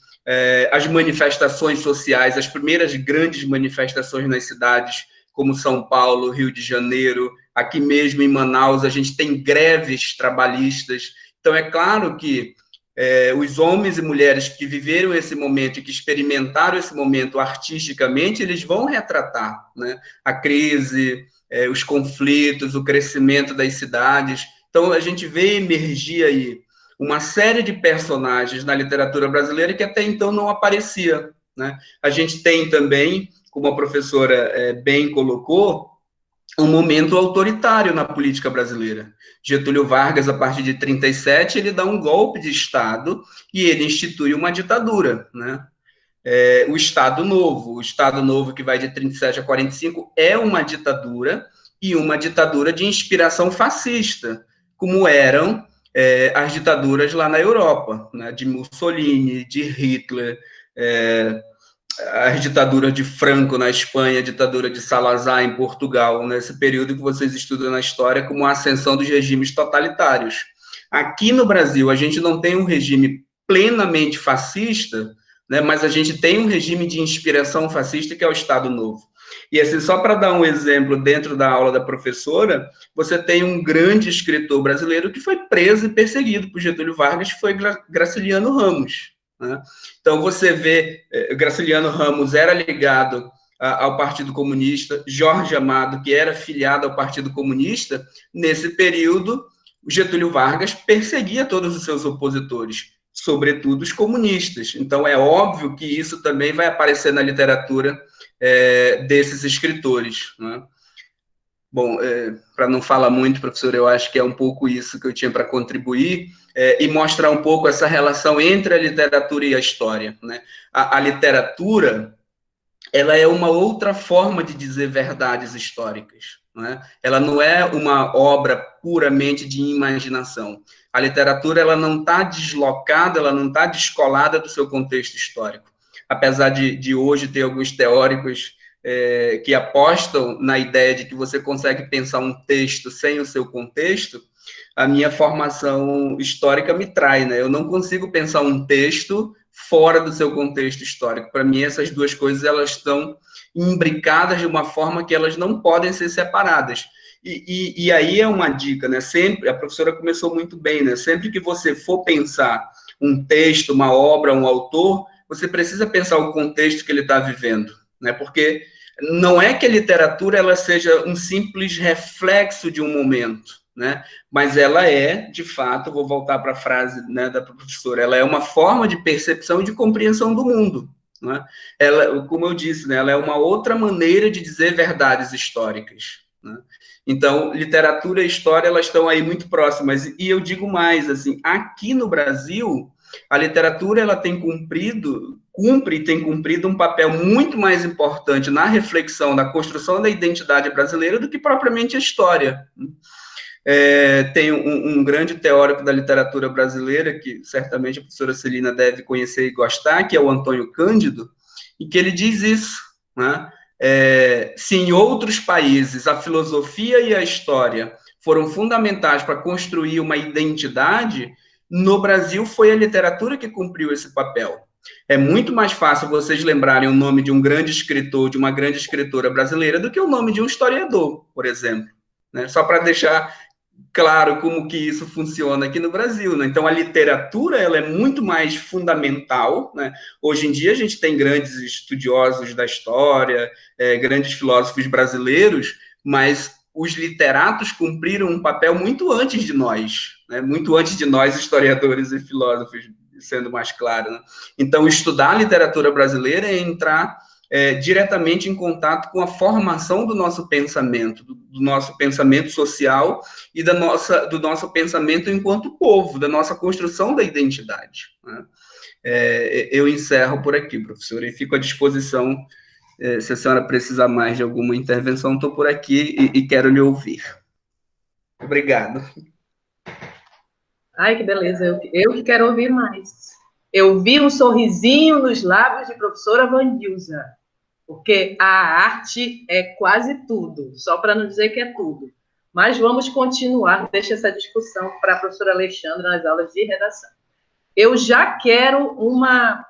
[SPEAKER 9] as manifestações sociais, as primeiras grandes manifestações nas cidades, como São Paulo, Rio de Janeiro, aqui mesmo em Manaus, a gente tem greves trabalhistas. Então, é claro que os homens e mulheres que viveram esse momento e que experimentaram esse momento artisticamente, eles vão retratar, né, a crise, os conflitos, o crescimento das cidades. Então, a gente vê emergir aí uma série de personagens na literatura brasileira que até então não aparecia, né? A gente tem também, como a professora bem colocou, um momento autoritário na política brasileira. Getúlio Vargas, a partir de 37, ele dá um golpe de Estado e ele institui uma ditadura, né? O Estado Novo, que vai de 37 a 45, é uma ditadura, e uma ditadura de inspiração fascista, como eram as ditaduras lá na Europa, né? De Mussolini, de Hitler, as ditaduras de Franco na Espanha, a ditadura de Salazar em Portugal, nesse período que vocês estudam na história como a ascensão dos regimes totalitários. Aqui no Brasil, a gente não tem um regime plenamente fascista, né, mas a gente tem um regime de inspiração fascista, que é o Estado Novo. E assim, só para dar um exemplo dentro da aula da professora, você tem um grande escritor brasileiro que foi preso e perseguido por Getúlio Vargas, que foi Graciliano Ramos, né? Então, você vê, Graciliano Ramos era ligado ao Partido Comunista, Jorge Amado, que era filiado ao Partido Comunista, nesse período, Getúlio Vargas perseguia todos os seus opositores, sobretudo os comunistas. Então, é óbvio que isso também vai aparecer na literatura desses escritores, né? Bom, para não falar muito, professor, eu acho que é um pouco isso que eu tinha para contribuir, e mostrar um pouco essa relação entre a literatura e a história, né? A literatura, ela é uma outra forma de dizer verdades históricas, né? Ela não é uma obra puramente de imaginação. A literatura, ela não está deslocada, ela não está descolada do seu contexto histórico. Apesar de hoje ter alguns teóricos que apostam na ideia de que você consegue pensar um texto sem o seu contexto, a minha formação histórica me trai, né? Eu não consigo pensar um texto fora do seu contexto histórico. Para mim, essas duas coisas, elas estão imbricadas de uma forma que elas não podem ser separadas. E aí é uma dica, né? Sempre, a professora começou muito bem, né? Sempre que você for pensar um texto, uma obra, um autor, você precisa pensar o contexto que ele está vivendo, né? Porque não é que a literatura ela seja um simples reflexo de um momento, né? Mas ela é, de fato, vou voltar para a frase, né, da professora, ela é uma forma de percepção e de compreensão do mundo, né? Ela, como eu disse, né, ela é uma outra maneira de dizer verdades históricas, né? Então, literatura e história, elas estão aí muito próximas. E eu digo mais, assim, aqui no Brasil, a literatura ela cumpre e tem cumprido um papel muito mais importante na reflexão, na construção da identidade brasileira do que propriamente a história. Tem um grande teórico da literatura brasileira, que certamente a professora Celina deve conhecer e gostar, que é o Antônio Cândido, e que ele diz isso, né? Se em outros países a filosofia e a história foram fundamentais para construir uma identidade, no Brasil foi a literatura que cumpriu esse papel. É muito mais fácil vocês lembrarem o nome de um grande escritor, de uma grande escritora brasileira, do que o nome de um historiador, por exemplo, né? Só para deixar claro como que isso funciona aqui no Brasil, né? Então, a literatura, ela é muito mais fundamental, né? Hoje em dia, a gente tem grandes estudiosos da história, grandes filósofos brasileiros, mas os literatos cumpriram um papel muito antes de nós, né? Muito antes de nós, historiadores e filósofos, sendo mais claro, né? Então, estudar a literatura brasileira é entrar diretamente em contato com a formação do nosso pensamento social e do nosso pensamento enquanto povo, da nossa construção da identidade, né? Eu encerro por aqui, professora, e fico à disposição, se a senhora precisar mais de alguma intervenção, estou por aqui e quero lhe ouvir. Obrigado.
[SPEAKER 1] Ai, que beleza, eu que quero ouvir mais. Eu vi um sorrisinho nos lábios de professora Vandilza, porque a arte é quase tudo, só para não dizer que é tudo. Mas vamos continuar, deixa essa discussão para a professora Alexandra nas aulas de redação. Eu já quero uma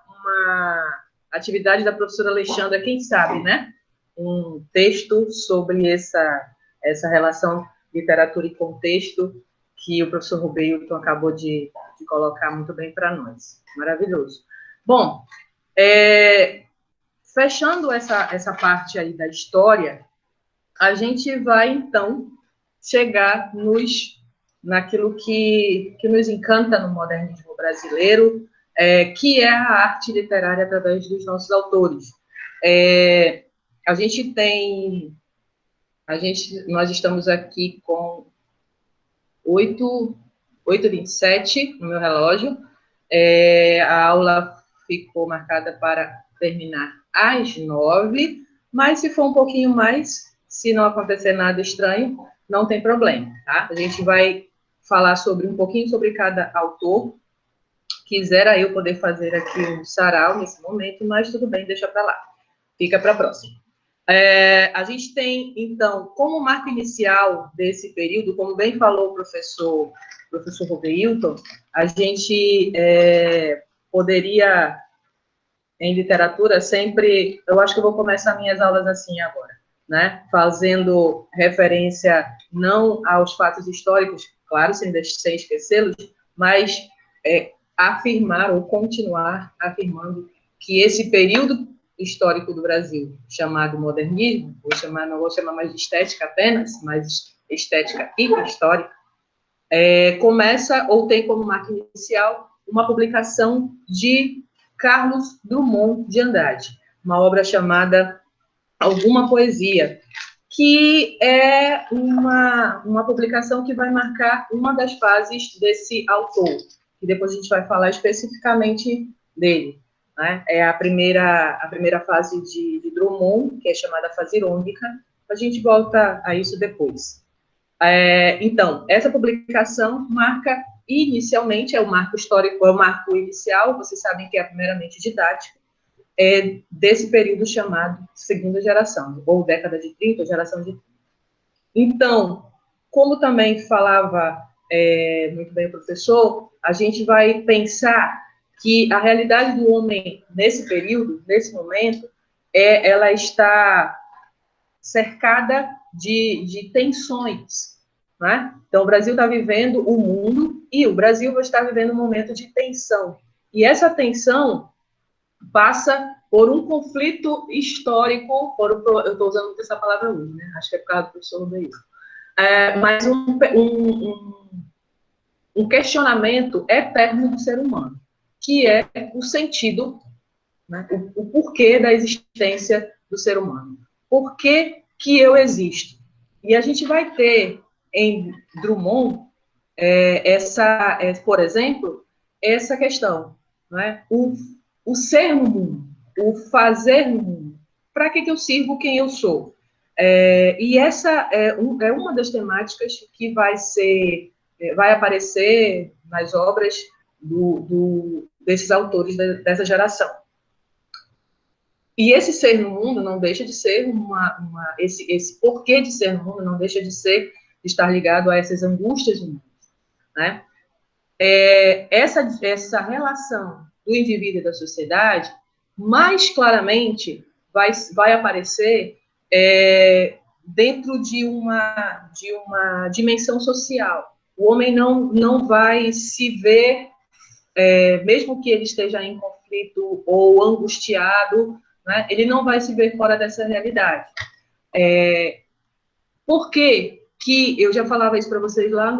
[SPEAKER 1] atividade da professora Alexandra, quem sabe, né? Um texto sobre essa relação literatura e contexto que o professor Rubeilton acabou de colocar muito bem para nós. Maravilhoso. Bom, fechando essa parte aí da história, a gente vai, então, chegar naquilo que nos encanta no modernismo brasileiro, que é a arte literária através dos nossos autores. Nós estamos aqui com 8h27 no meu relógio. A aula ficou marcada para terminar às 9h, mas se for um pouquinho mais, se não acontecer nada estranho, não tem problema, tá? A gente vai falar um pouquinho sobre cada autor Quisera eu poder fazer aqui um sarau nesse momento, mas tudo bem, deixa para lá. Fica para a próxima. A gente tem, então, como marco inicial desse período, como bem falou o professor Roveilton, a gente poderia, em literatura, sempre... Eu acho que eu vou começar minhas aulas assim agora, né? Fazendo referência não aos fatos históricos, claro, sem esquecê-los, mas afirmar ou continuar afirmando que esse período histórico do Brasil, chamado modernismo, não vou chamar mais de estética apenas, mas estética e histórica, começa ou tem como marca inicial uma publicação de Carlos Drummond de Andrade, uma obra chamada Alguma Poesia, que é uma publicação que vai marcar uma das fases desse autor, que depois a gente vai falar especificamente dele. Né? É a primeira fase de Drummond, que é chamada fase irônica. A gente volta a isso depois. Então, essa publicação marca, inicialmente, é o marco histórico, é o marco inicial, vocês sabem que é primeiramente didático, desse período chamado segunda geração, ou década de 30, geração de 30. Então, como também falava muito bem o professor, a gente vai pensar que a realidade do homem nesse período, nesse momento, ela está cercada de tensões, né? Então, o Brasil está vivendo o mundo e o Brasil vai estar vivendo um momento de tensão. E essa tensão passa por um conflito histórico, eu estou usando essa palavra hoje, né? Acho que é por causa do professor Luiz. Mas um questionamento eterno do ser humano, que é o sentido, né? O porquê da existência do ser humano. Por que eu existo? E a gente vai ter em Drummond, por exemplo, essa questão, né? O ser no mundo, o fazer no mundo. Para que eu sirvo quem eu sou? E essa é uma das temáticas que vai aparecer nas obras desses autores dessa geração. E esse ser no mundo não deixa de ser esse porquê de ser no mundo não deixa de estar ligado a essas angústias humanas, né? Essa relação do indivíduo e da sociedade, mais claramente, vai aparecer dentro de uma dimensão social. O homem não vai se ver, mesmo que ele esteja em conflito ou angustiado, né, ele não vai se ver fora dessa realidade. Por que eu já falava isso para vocês lá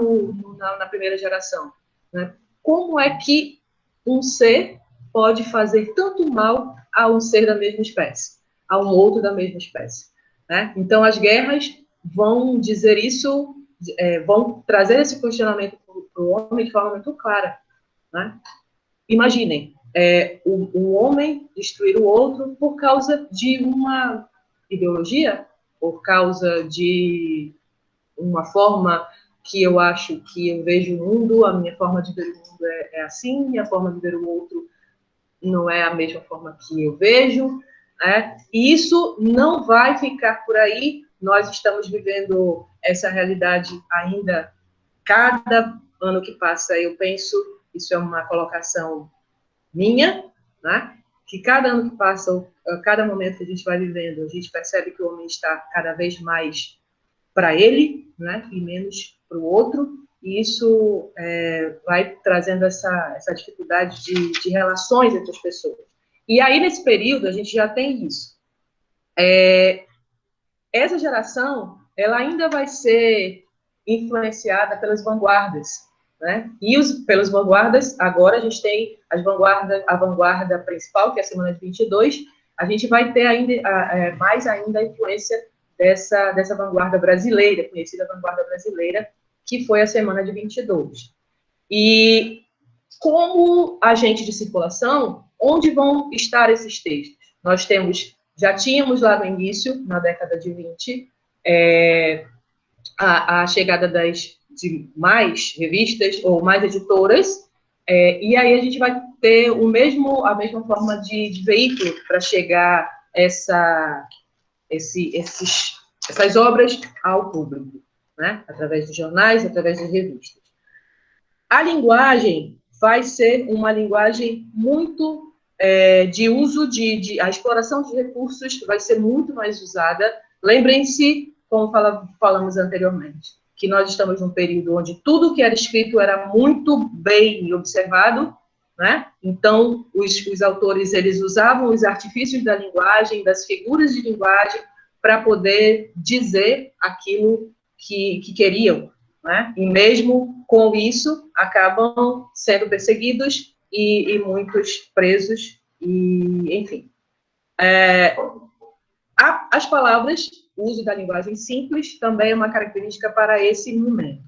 [SPEAKER 1] na primeira geração, né? Como é que um ser pode fazer tanto mal a um ser da mesma espécie, a um outro da mesma espécie, né? Então, as guerras vão dizer isso, vão trazer esse questionamento para o homem de forma muito clara, né? Imaginem, um homem destruir o outro por causa de uma ideologia, por causa de uma forma que eu acho que eu vejo o mundo, a minha forma de ver o mundo é assim, minha forma de ver o outro não é a mesma forma que eu vejo, né? E isso não vai ficar por aí. Nós estamos vivendo essa realidade ainda, cada ano que passa, eu penso, isso é uma colocação minha, né? Que cada ano que passa, cada momento que a gente vai vivendo, a gente percebe que o homem está cada vez mais para ele, né? E menos para o outro, e isso vai trazendo essa dificuldade de relações entre as pessoas. E aí, nesse período, a gente já tem isso. Essa geração, ela ainda vai ser influenciada pelas vanguardas, né? E pelas vanguardas, agora a gente tem a vanguarda principal, que é a Semana de 22, a gente vai ter ainda, mais ainda a influência dessa vanguarda brasileira, conhecida vanguarda brasileira, que foi a Semana de 22. E como agente de circulação, onde vão estar esses textos? Nós já tínhamos lá no início, na década de 20, a chegada de mais revistas ou mais editoras, E aí a gente vai ter a mesma forma de veículo para chegar essas obras ao público, né? Através de jornais, através de revistas. A linguagem vai ser uma linguagem muito de uso a exploração de recursos vai ser muito mais usada. Lembrem-se, como falamos anteriormente, que nós estamos num período onde tudo que era escrito era muito bem observado, né? Então, os autores, eles usavam os artifícios da linguagem, das figuras de linguagem, para poder dizer aquilo que queriam, né? E mesmo com isso, acabam sendo perseguidos e muitos presos, e, enfim. As palavras, o uso da linguagem simples, também é uma característica para esse momento.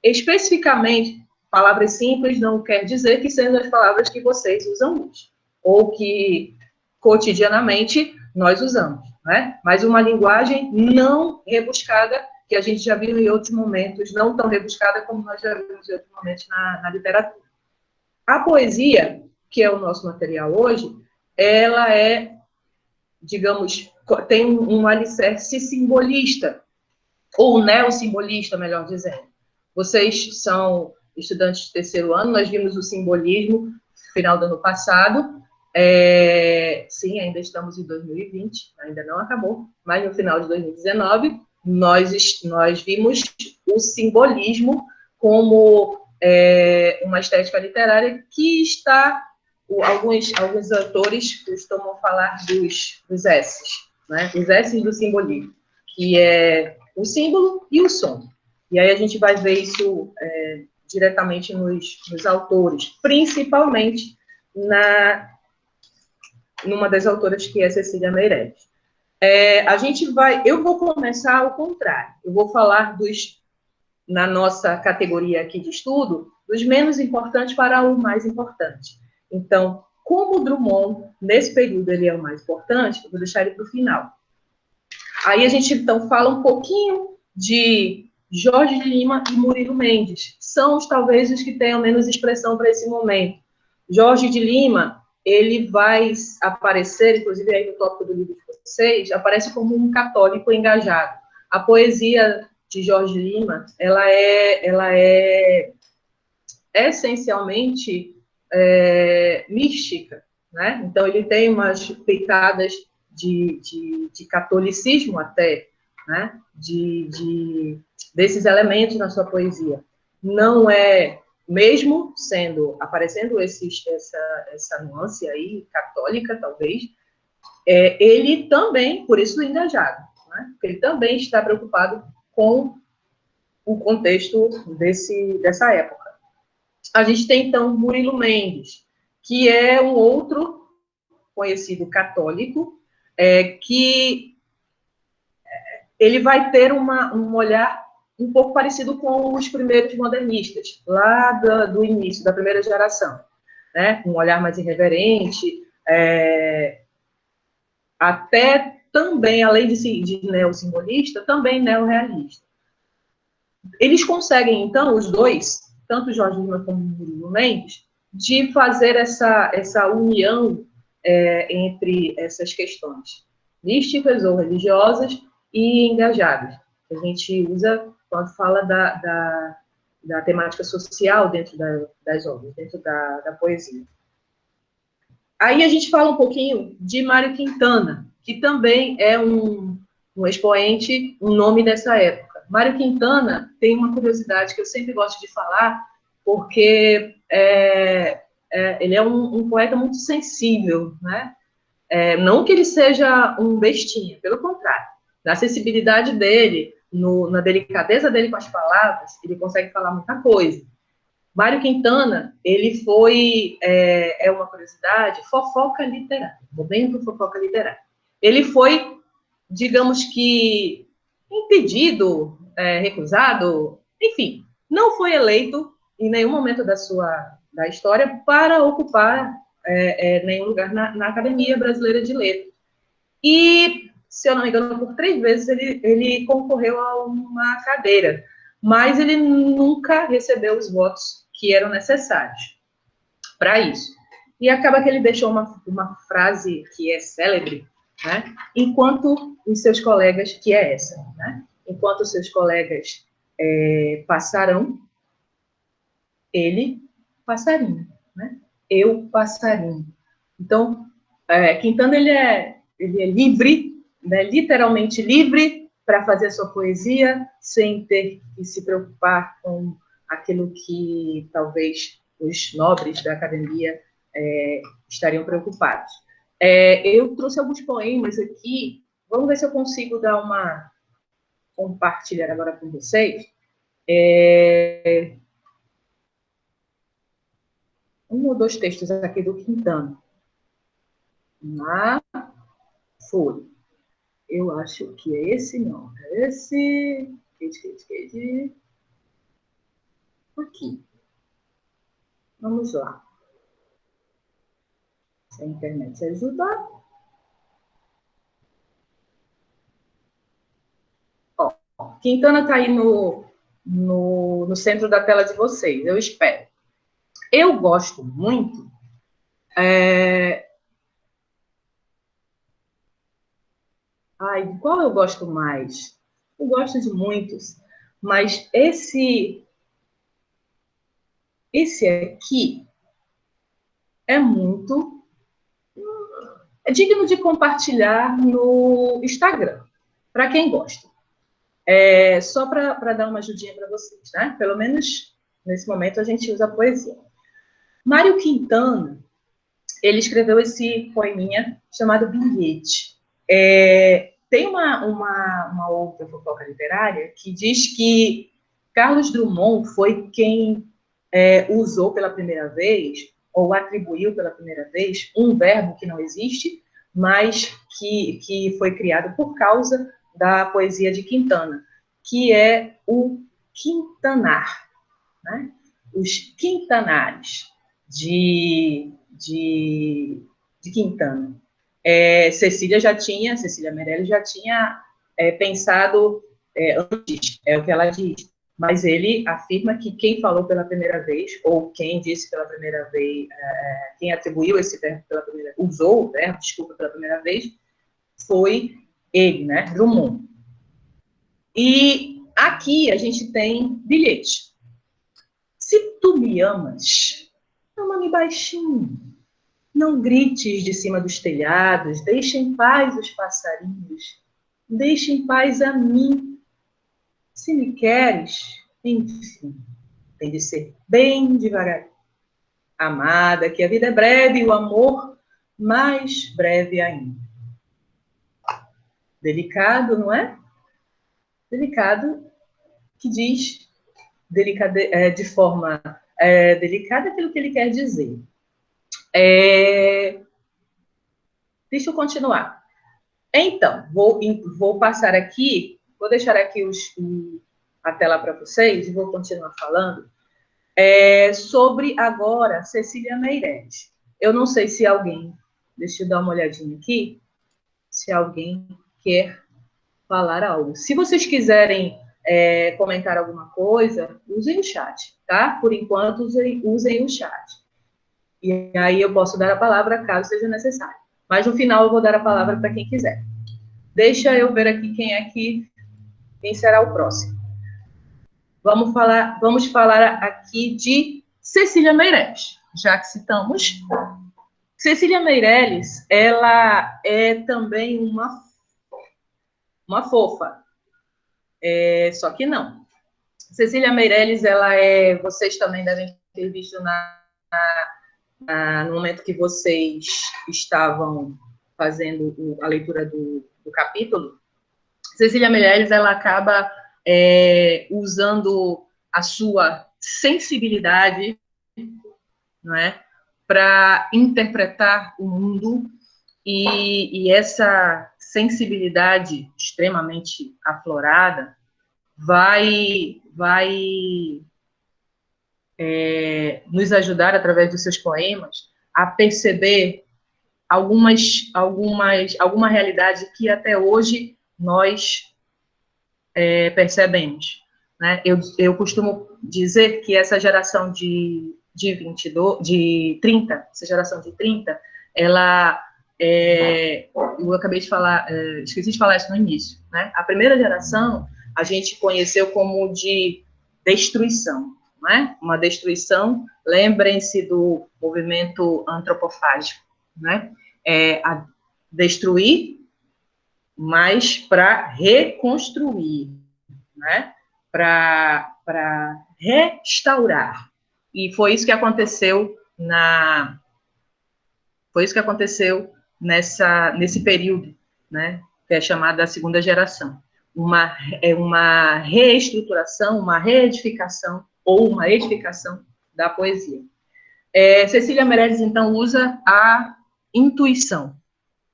[SPEAKER 1] Especificamente, palavras simples não quer dizer que sejam as palavras que vocês usam hoje, ou que cotidianamente nós usamos, né? Mas uma linguagem não rebuscada, que a gente já viu em outros momentos, não tão rebuscada como nós já vimos em outros momentos na literatura. A poesia, que é o nosso material hoje, ela é, digamos, tem um alicerce simbolista, ou neossimbolista, melhor dizendo. Vocês são estudantes de terceiro ano, nós vimos o simbolismo no final do ano passado. Sim, ainda estamos em 2020, ainda não acabou, mas no final de 2019, nós vimos o simbolismo como uma estética literária que está... Alguns autores costumam falar dos S's, né? Os S's do simbolismo, que é o símbolo e o som. E aí a gente vai ver isso diretamente nos autores, principalmente numa das autoras, que é Cecília Meirelles. Eu vou começar ao contrário. Eu vou falar na nossa categoria aqui de estudo, dos menos importantes para o mais importante. Então, como o Drummond, nesse período, ele é o mais importante, eu vou deixar ele para o final. Aí a gente, então, fala um pouquinho de Jorge de Lima e Murilo Mendes. São, talvez, os que tenham menos expressão para esse momento. Jorge de Lima, ele vai aparecer, inclusive aí no tópico do livro de vocês, aparece como um católico engajado. A poesia de Jorge de Lima, ela é essencialmente mística, né? Então, ele tem umas pitadas de catolicismo até, né? Desses elementos na sua poesia. Não é, mesmo aparecendo essa nuance aí, católica, talvez, ele também, por isso engajado, né? Ele também está preocupado com o contexto dessa época. A gente tem, então, Murilo Mendes, que é um outro conhecido católico, que ele vai ter um olhar um pouco parecido com os primeiros modernistas, lá do início, da primeira geração, né? Um olhar mais irreverente, até também, além de neossimbolista, também neorrealista. Eles conseguem, então, os dois, tanto Jorge Lima como Murilo Mendes, de fazer essa união entre essas questões místicas ou religiosas e engajadas, que a gente usa quando fala da temática social dentro das obras, dentro da poesia. Aí a gente fala um pouquinho de Mário Quintana, que também é um expoente, um nome dessa época. Mário Quintana tem uma curiosidade que eu sempre gosto de falar, porque ele é um poeta muito sensível, né? Não que ele seja um bestinha, pelo contrário. Na sensibilidade dele, na delicadeza dele com as palavras, ele consegue falar muita coisa. Mário Quintana, ele foi, uma curiosidade, fofoca literária, momento fofoca literária. Ele foi, digamos que, impedido, recusado, enfim, não foi eleito em nenhum momento da história para ocupar nenhum lugar na Academia Brasileira de Letras. E, se eu não me engano, por 3 vezes ele concorreu a uma cadeira, mas ele nunca recebeu os votos que eram necessários. para isso. E acaba que ele deixou uma frase que é célebre, né? Enquanto os seus colegas, que é essa, né? Enquanto os seus colegas passarão, ele passarinho, né? Eu passarinho. Então, Quintana, ele é livre, né? Literalmente livre para fazer a sua poesia, sem ter que se preocupar com aquilo que talvez os nobres da academia estariam preocupados. Eu trouxe alguns poemas aqui, vamos ver se eu consigo compartilhar agora com vocês. Um ou dois textos aqui do Quintana. Na folha. Eu acho que é esse, não. É esse. Aqui. Vamos lá. Se a internet ajudar. Ó, Quintana está aí no centro da tela de vocês, eu espero. Eu gosto muito qual eu gosto mais? Eu gosto de muitos, mas esse aqui é digno de compartilhar no Instagram, para quem gosta. Só para dar uma ajudinha para vocês, né? Pelo menos nesse momento a gente usa a poesia. Mário Quintana, ele escreveu esse poeminha chamado Bilhete. Tem uma outra fofoca literária que diz que Carlos Drummond foi quem usou pela primeira vez, ou atribuiu pela primeira vez, um verbo que não existe, mas que foi criado por causa da poesia de Quintana, que é o quintanar, né? Os quintanares de Quintana. Cecília Meirelles já tinha pensado antes, é o que ela diz, mas ele afirma que quem falou pela primeira vez, ou quem disse pela primeira vez, quem atribuiu esse verbo pela primeira vez, usou o verbo, desculpa, pela primeira vez, foi ele, né, Drummond. E aqui a gente tem bilhete. Se tu me amas, ama-me baixinho. Não grites de cima dos telhados, deixa em paz os passarinhos, deixa em paz a mim. Se me queres, enfim, tem de ser bem devagar. Amada, que a vida é breve e o amor mais breve ainda. Delicado, não é? Delicado, que diz de forma delicada aquilo que ele quer dizer. Deixa eu continuar. Então, vou passar aqui, vou deixar aqui a tela para vocês e vou continuar falando sobre agora Cecília Meirelles. Eu não sei se alguém, deixa eu dar uma olhadinha aqui, se alguém quer falar algo. Se vocês quiserem comentar alguma coisa, usem o chat, tá? Por enquanto, usem o chat. E aí eu posso dar a palavra caso seja necessário. Mas no final eu vou dar a palavra para quem quiser. Deixa eu ver aqui quem será o próximo. Vamos falar aqui de Cecília Meirelles, já que citamos. Cecília Meirelles, ela é também uma fofa. Só que não. Cecília Meirelles, vocês também devem ter visto no momento que vocês estavam fazendo a leitura do capítulo. Cecília Meirelles, ela acaba usando a sua sensibilidade, não é, para interpretar o mundo, e essa sensibilidade extremamente aflorada vai nos ajudar, através dos seus poemas, a perceber alguma realidade que até hoje nós percebemos, né? Eu costumo dizer que essa geração de de 30, essa geração de 30, ela, eu acabei de falar, esqueci de falar isso no início, né? A primeira geração a gente conheceu como de destruição, não é? Uma destruição, lembrem-se do movimento antropofágico, né? A destruir, mas para reconstruir, né? Para restaurar. E foi isso que aconteceu nesse período, né, que é chamado da segunda geração. Uma reestruturação, uma reedificação ou uma edificação da poesia. Cecília Meirelles, então, usa a intuição,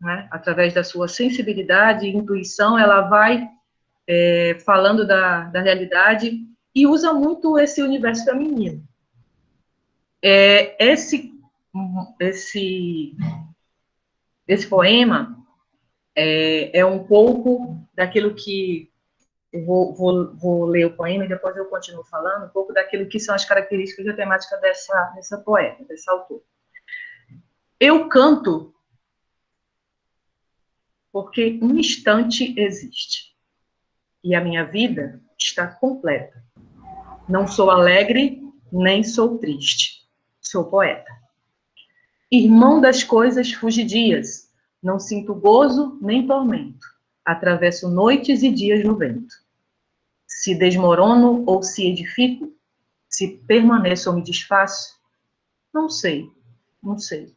[SPEAKER 1] né, através da sua sensibilidade e intuição, ela vai falando da realidade e usa muito esse universo feminino. Esse poema é um pouco daquilo que eu vou ler o poema e depois eu continuo falando um pouco daquilo que são as características da temática dessa poeta, dessa autora. Eu canto porque um instante existe e a minha vida está completa. Não sou alegre, nem sou triste. Sou poeta. Irmão das coisas fugidias, não sinto gozo nem tormento. Atravesso noites e dias no vento. Se desmorono ou se edifico, se permaneço ou me desfaço, não sei, não sei.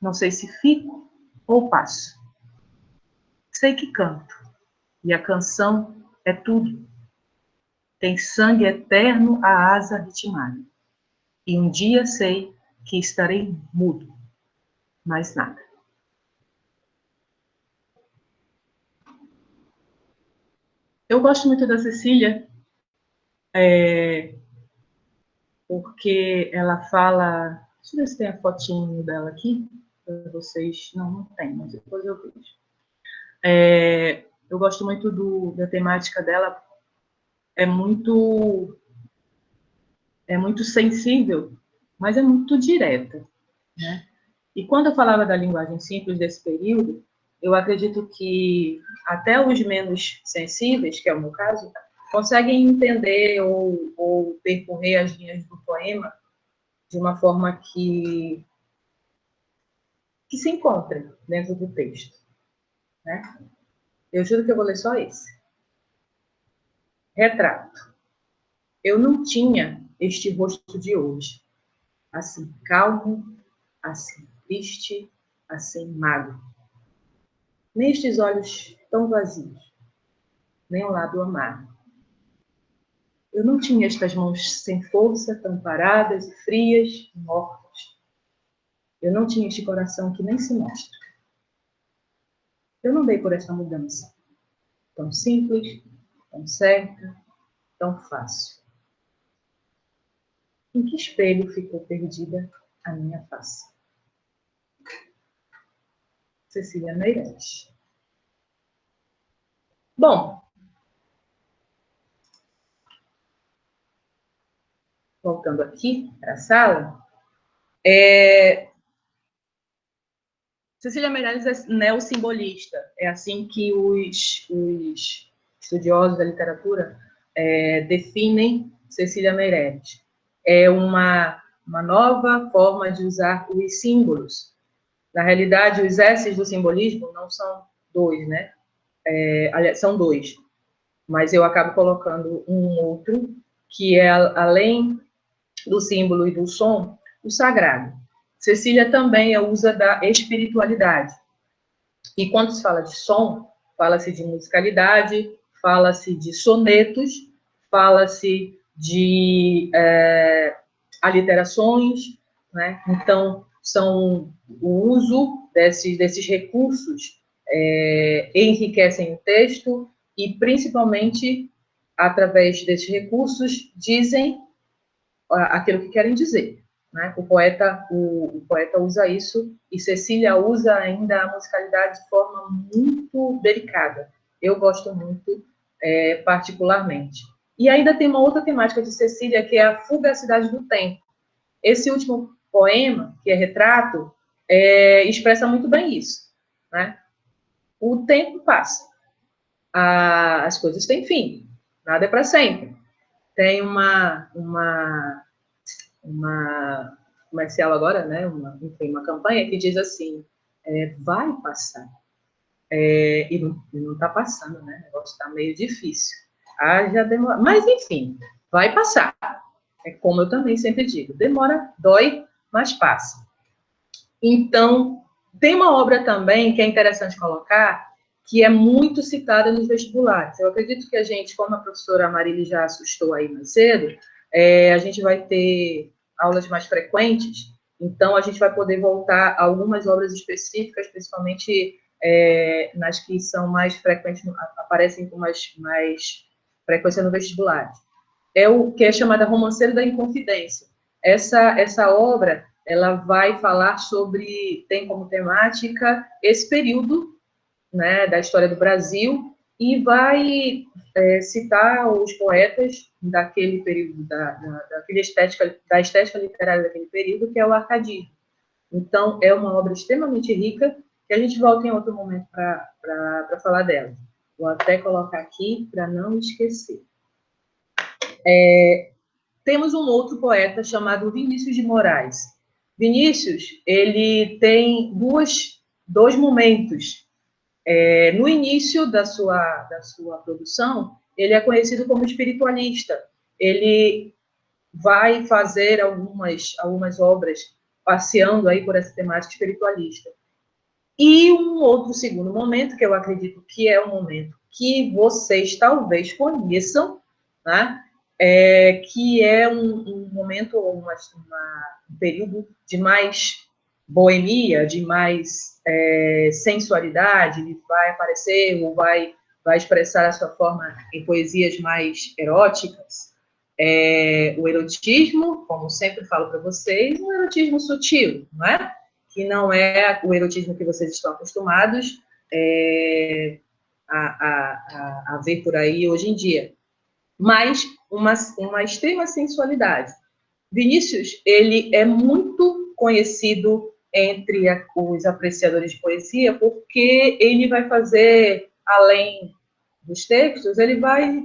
[SPEAKER 1] Não sei se fico ou passo. Sei que canto, e a canção é tudo. Tem sangue eterno a asa ritmada. E um dia sei que estarei mudo, mais nada. Eu gosto muito da Cecília, porque ela fala... Deixa eu ver se tem a fotinho dela aqui, para vocês... Não tem, mas depois eu vejo. Eu gosto muito da temática dela, é muito sensível, mas é muito direta, né? E quando eu falava da linguagem simples desse período, eu acredito que até os menos sensíveis, que é o meu caso, conseguem entender ou percorrer as linhas do poema de uma forma que se encontra dentro do texto, né? Eu juro que eu vou ler só esse. Retrato. Eu não tinha este rosto de hoje, assim calmo, assim triste, assim magro. Nem estes olhos tão vazios, nem um lado amargo. Eu não tinha estas mãos sem força, tão paradas e frias e mortas. Eu não tinha este coração que nem se mostra. Eu não dei por esta mudança, tão simples, tão certa, tão fácil. Em que espelho ficou perdida a minha face? Cecília Meirelles. Bom, voltando aqui para a sala, Cecília Meirelles é neossimbolista, é assim que os estudiosos da literatura definem Cecília Meirelles. É uma nova forma de usar os símbolos. Na realidade, os S's do simbolismo não são dois, né? Aliás, são dois, mas eu acabo colocando um outro, que é, além do símbolo e do som, o sagrado. Cecília também usa da espiritualidade. E quando se fala de som, fala-se de musicalidade, fala-se de sonetos, fala-se de aliterações, né? Então, são o uso desses recursos enriquecem o texto e, principalmente, através desses recursos, dizem aquilo que querem dizer, né? O poeta usa isso, e Cecília usa ainda a musicalidade de forma muito delicada. Eu gosto muito, particularmente. E ainda tem uma outra temática de Cecília, que é a fugacidade do tempo. esse último poema, que é Retrato, expressa muito bem isso, né? O tempo passa, as coisas têm fim, nada é para sempre. Tem uma comercial agora, né? Uma campanha que diz assim, vai passar. E não está passando, né? O negócio está meio difícil. Já demora. Mas, enfim, vai passar. É como eu também sempre digo, demora, dói, mas passa. Então, tem uma obra também que é interessante colocar, que é muito citada nos vestibulares. Eu acredito que a gente, como a professora Marília já assustou aí mais cedo, a gente vai ter aulas mais frequentes, então a gente vai poder voltar a algumas obras específicas, principalmente nas que são mais frequentes, aparecem com mais frequência no vestibular. É o que é chamada Romanceiro da Inconfidência. Essa obra, ela vai falar sobre, tem como temática esse período, né, da história do Brasil, e vai citar os poetas daquele período, da estética literária daquele período, que é o arcadismo. Então, é uma obra extremamente rica, que a gente volta em outro momento para falar dela. Vou até colocar aqui para não esquecer. Temos um outro poeta chamado Vinícius de Moraes. Vinícius, ele tem dois momentos. No início da sua produção, ele é conhecido como espiritualista. Ele vai fazer algumas obras passeando aí por essa temática espiritualista. E um outro segundo momento, que eu acredito que é um momento que vocês talvez conheçam, né? Que é um momento, um período de mais boemia, de mais sensualidade, ele vai aparecer ou vai expressar a sua forma em poesias mais eróticas. O erotismo, como sempre falo para vocês, um erotismo sutil, não é? Que não é o erotismo que vocês estão acostumados a ver por aí hoje em dia, mas uma extrema sensualidade. Vinícius, ele é muito conhecido entre os apreciadores de poesia, porque ele vai fazer, além dos textos, ele vai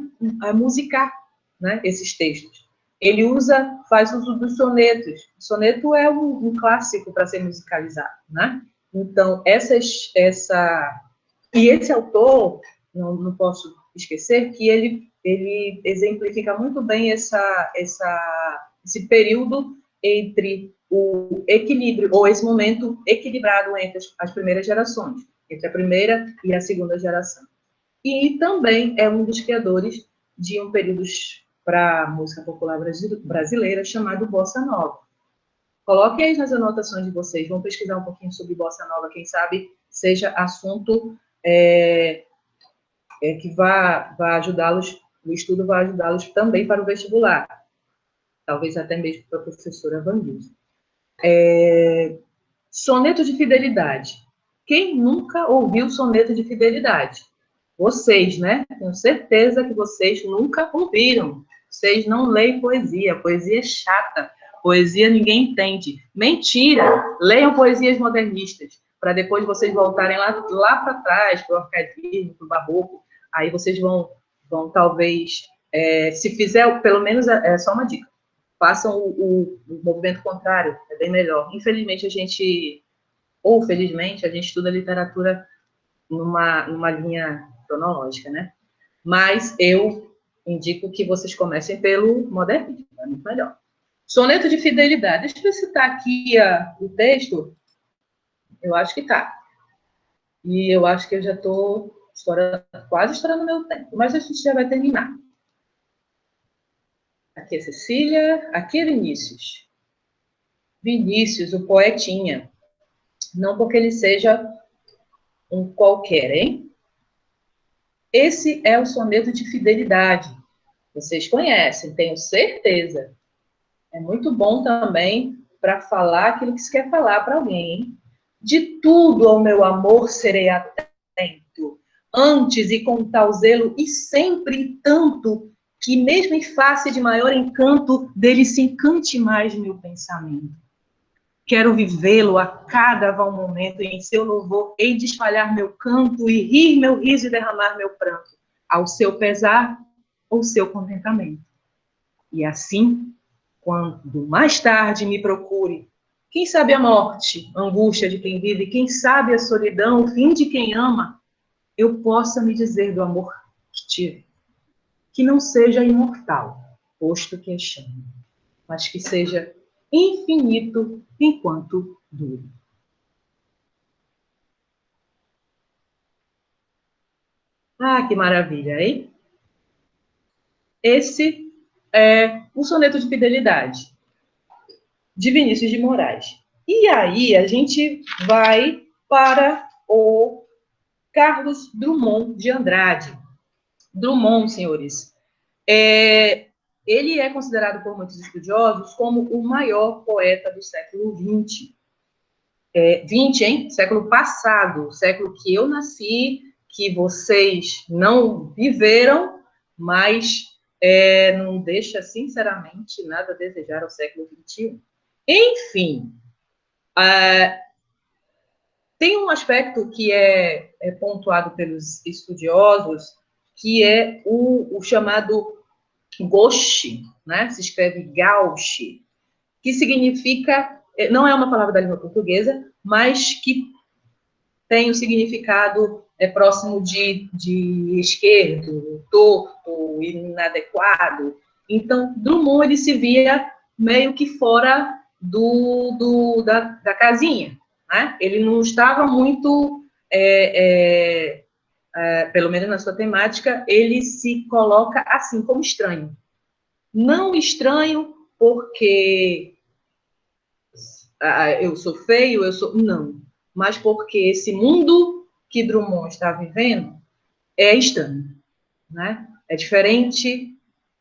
[SPEAKER 1] musicar, né, esses textos. Ele faz uso dos sonetos. O soneto é um clássico para ser musicalizado, né? Então, e esse autor, não posso esquecer, que ele exemplifica muito bem esse período entre o equilíbrio, ou esse momento equilibrado entre as primeiras gerações, entre a primeira e a segunda geração. E também é um dos criadores de um período para a música popular brasileira chamado Bossa Nova. Coloquem aí nas anotações de vocês, vão pesquisar um pouquinho sobre Bossa Nova, quem sabe seja assunto que vai ajudá-los, o estudo vai ajudá-los também para o vestibular, talvez até mesmo para a professora Vandilza. Soneto de fidelidade. Quem nunca ouviu soneto de fidelidade? Vocês, né? Tenho certeza que vocês nunca ouviram. Vocês não leem poesia. Poesia é chata. Poesia ninguém entende. Mentira! Leiam poesias modernistas, para depois vocês voltarem lá para trás, para o arcadismo, para o barroco. Aí vocês vão talvez, se fizer, pelo menos, só uma dica, façam o movimento contrário, é bem melhor. Infelizmente, ou felizmente, a gente estuda literatura numa linha cronológica, né? Mas eu indico que vocês comecem pelo modernismo, é muito melhor. Soneto de fidelidade. Deixa eu citar aqui o texto. Eu acho que tá. E eu acho que eu já estou quase estourando meu tempo, mas a gente já vai terminar. Aqui é Cecília, aqui é Vinícius. Vinícius, o poetinha. Não porque ele seja um qualquer, hein? Esse é o soneto de fidelidade. Vocês conhecem, tenho certeza. É muito bom também para falar aquilo que se quer falar para alguém, hein? De tudo ao meu amor serei atento, antes e com tal zelo, e sempre tanto, que mesmo em face de maior encanto, dele se encante mais meu pensamento. Quero vivê-lo a cada val momento, e em seu louvor hei de espalhar meu canto, e rir meu riso e derramar meu pranto, ao seu pesar ou seu contentamento. E assim, quando mais tarde me procure, quem sabe a morte, a angústia de quem vive, quem sabe a solidão, o fim de quem ama, eu possa me dizer do amor que tive, que não seja imortal, posto que é chame, mas que seja infinito enquanto dure. Ah, que maravilha, hein? Esse é um soneto de fidelidade, de Vinícius de Moraes. E aí a gente vai para o Carlos Drummond de Andrade. Drummond, senhores, ele é considerado por muitos estudiosos como o maior poeta do século XX. 20, hein? Século passado, século que eu nasci, que vocês não viveram, mas não deixa, sinceramente, nada a desejar ao século XXI. Enfim, tem um aspecto que é pontuado pelos estudiosos, que é o chamado gauche, né? Se escreve gauche, que significa, não é uma palavra da língua portuguesa, mas que tem o significado próximo de esquerdo, torto, inadequado. Então, Drummond, ele se via meio que fora da casinha, né? Ele não estava muito, pelo menos na sua temática, ele se coloca assim, como estranho. Não estranho porque eu sou feio, não. Mas porque esse mundo que Drummond está vivendo é estranho, né? É diferente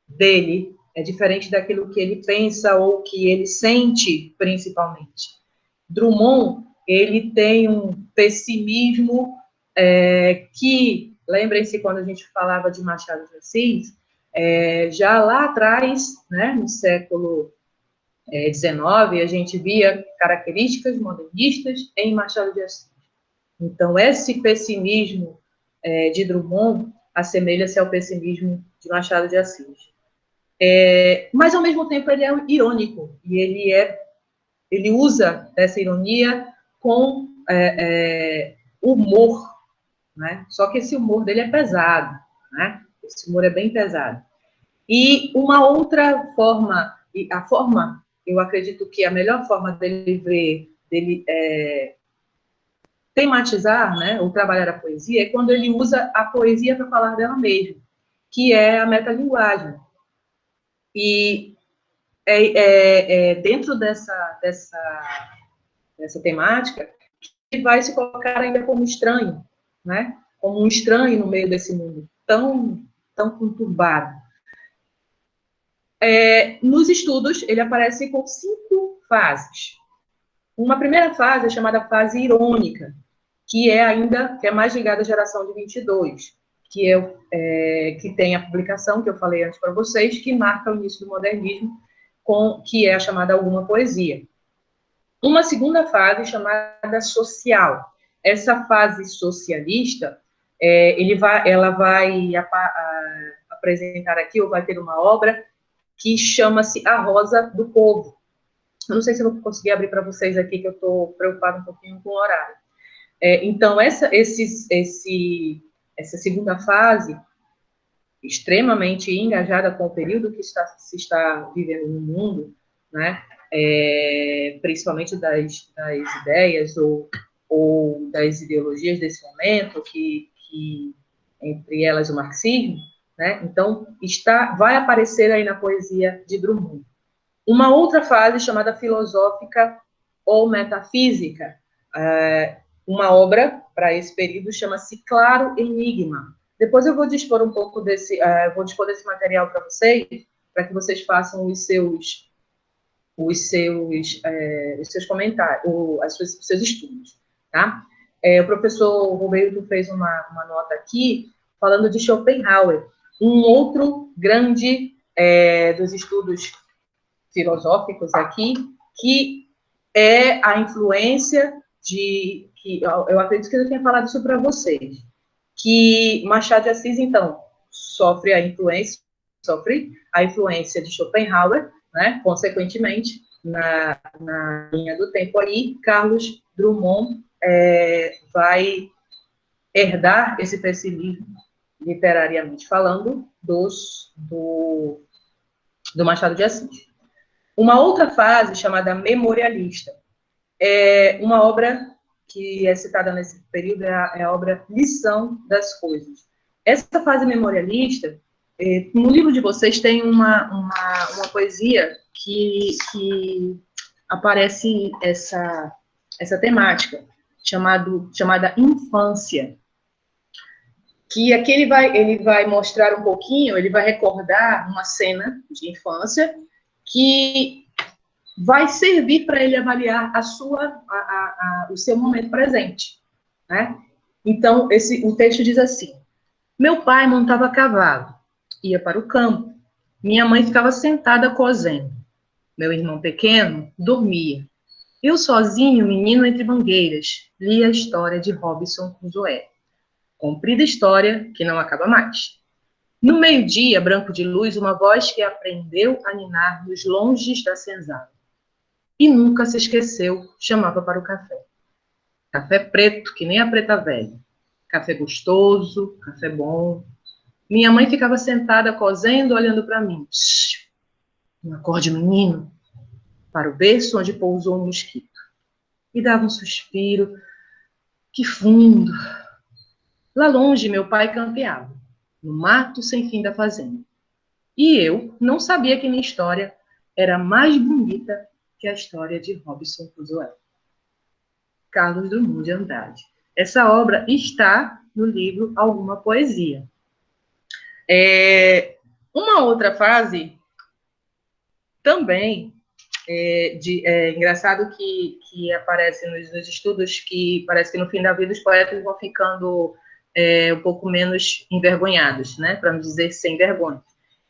[SPEAKER 1] dele, é diferente daquilo que ele pensa ou que ele sente, principalmente. Drummond, ele tem um pessimismo que, lembrem-se quando a gente falava de Machado de Assis, já lá atrás, né, no século XIX, a gente via características modernistas em Machado de Assis. Então, esse pessimismo de Drummond assemelha-se ao pessimismo de Machado de Assis. Mas, ao mesmo tempo, ele é irônico, e ele usa essa ironia com humor, né? Só que esse humor dele é pesado, né? Esse humor é bem pesado. E uma outra forma, eu acredito que a melhor forma dele tematizar, né, ou trabalhar a poesia, é quando ele usa a poesia para falar dela mesmo, que é a metalinguagem. E dentro dessa temática, ele vai se colocar ainda como estranho, né, como um estranho no meio desse mundo tão conturbado. Nos estudos, ele aparece com 5 fases. Uma primeira fase é chamada fase irônica, que é mais ligada à geração de 22, que tem a publicação que eu falei antes para vocês, que marca o início do modernismo, que é a chamada Alguma Poesia. Uma segunda fase chamada social. Essa fase socialista, ela vai apresentar aqui, ou vai ter uma obra que chama-se A Rosa do Povo. Eu não sei se eu vou conseguir abrir para vocês aqui, que eu estou preocupada um pouquinho com o horário. Então, essa segunda fase, extremamente engajada com o período que se está vivendo no mundo, né? Principalmente das ideias ou das ideologias desse momento, que entre elas o marxismo, né? Então, vai aparecer aí na poesia de Drummond. Uma outra fase chamada filosófica ou metafísica, uma obra para esse período chama-se Claro Enigma. Depois eu vou dispor um pouco desse material para vocês, para que vocês façam os seus comentários, os seus estudos, tá? O professor Roberto fez uma nota aqui falando de Schopenhauer. Um outro grande dos estudos filosóficos aqui, que é a influência que eu acredito que eu tenha falado isso para vocês, que Machado de Assis, então, sofre a influência de Schopenhauer, né? Consequentemente, na linha do tempo aí, Carlos Drummond vai herdar esse pessimismo, literariamente falando, do Machado de Assis. Uma outra fase, chamada memorialista, é uma obra que é citada nesse período, é a obra Lição das Coisas. Essa fase memorialista, no livro de vocês tem uma poesia que aparece essa temática, chamada Infância, que aqui ele vai mostrar um pouquinho, ele vai recordar uma cena de infância que vai servir para ele avaliar o seu momento presente, né? Então, o texto diz assim: meu pai montava a cavalo, ia para o campo, minha mãe ficava sentada cosendo, meu irmão pequeno dormia. Eu sozinho, menino entre mangueiras, lia a história de Robinson Crusoe. Comprida história que não acaba mais. No meio-dia, branco de luz, uma voz que aprendeu a ninar nos longes da senzala. E nunca se esqueceu, chamava para o café. Café preto, que nem a preta velha. Café gostoso, café bom. Minha mãe ficava sentada, cosendo, olhando para mim. Não acorde, menino. Para o berço onde pousou um mosquito. E dava um suspiro. Que fundo. Lá longe, meu pai campeava, no mato sem fim da fazenda. E eu não sabia que minha história era mais bonita que a história de Robinson Crusoe. Carlos Drummond de Andrade. Essa obra está no livro Alguma Poesia. Uma outra fase também engraçado que aparece nos estudos, que parece que no fim da vida os poetas vão ficando um pouco menos envergonhados, né? Para não dizer sem vergonha.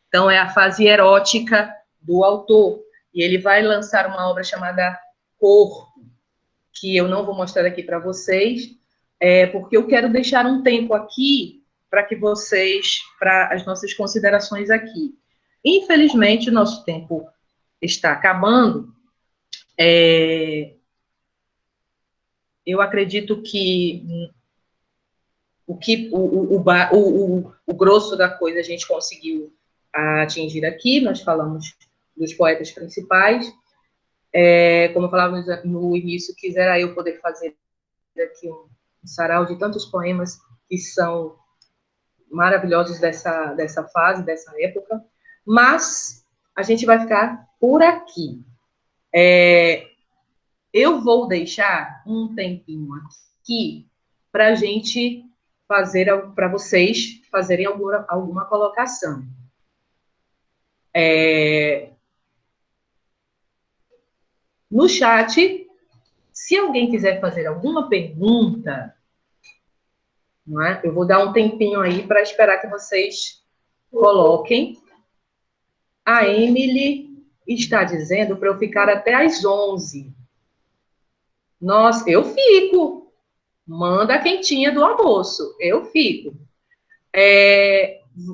[SPEAKER 1] Então, é a fase erótica do autor. E ele vai lançar uma obra chamada Corpo, que eu não vou mostrar aqui para vocês, porque eu quero deixar um tempo aqui para as nossas considerações aqui. Infelizmente, o nosso tempo está acabando. Eu acredito que o grosso da coisa a gente conseguiu atingir aqui. Nós falamos dos poetas principais. Como eu falava no início, quisera eu poder fazer aqui um sarau de tantos poemas que são maravilhosos dessa fase, dessa época, mas a gente vai ficar por aqui. Eu vou deixar um tempinho aqui para a gente para vocês fazerem alguma colocação. No chat, se alguém quiser fazer alguma pergunta, não é? Eu vou dar um tempinho aí para esperar que vocês coloquem. A Emily está dizendo para eu ficar até às 11. Nossa, eu fico. Manda a quentinha do almoço. Eu fico.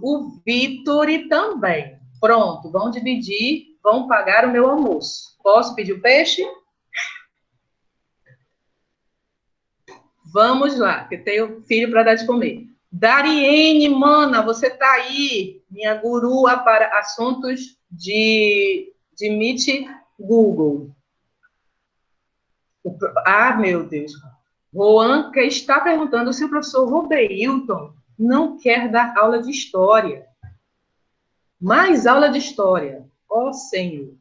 [SPEAKER 1] O Vitor também. Pronto, vão dividir, vão pagar o meu almoço. Posso pedir o peixe? Vamos lá, que tenho filho para dar de comer. Dariene, mana, você está aí, minha gurua para assuntos de Meet Google. Meu Deus. Juan está perguntando se o professor Robeilton não quer dar aula de história. Mais aula de história. Ó, Senhor. O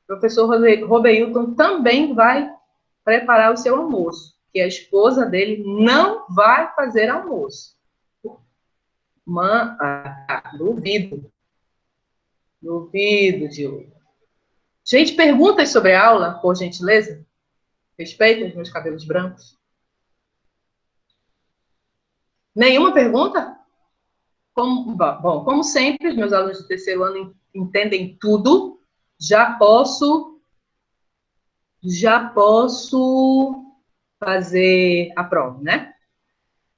[SPEAKER 1] professor Robeilton também vai preparar o seu almoço, que a esposa dele não vai fazer almoço. Duvido. Duvido, Diogo. Gente, perguntas sobre a aula, por gentileza? Respeita os meus cabelos brancos. Nenhuma pergunta? Como sempre, os meus alunos do terceiro ano entendem tudo, já posso fazer a prova, né?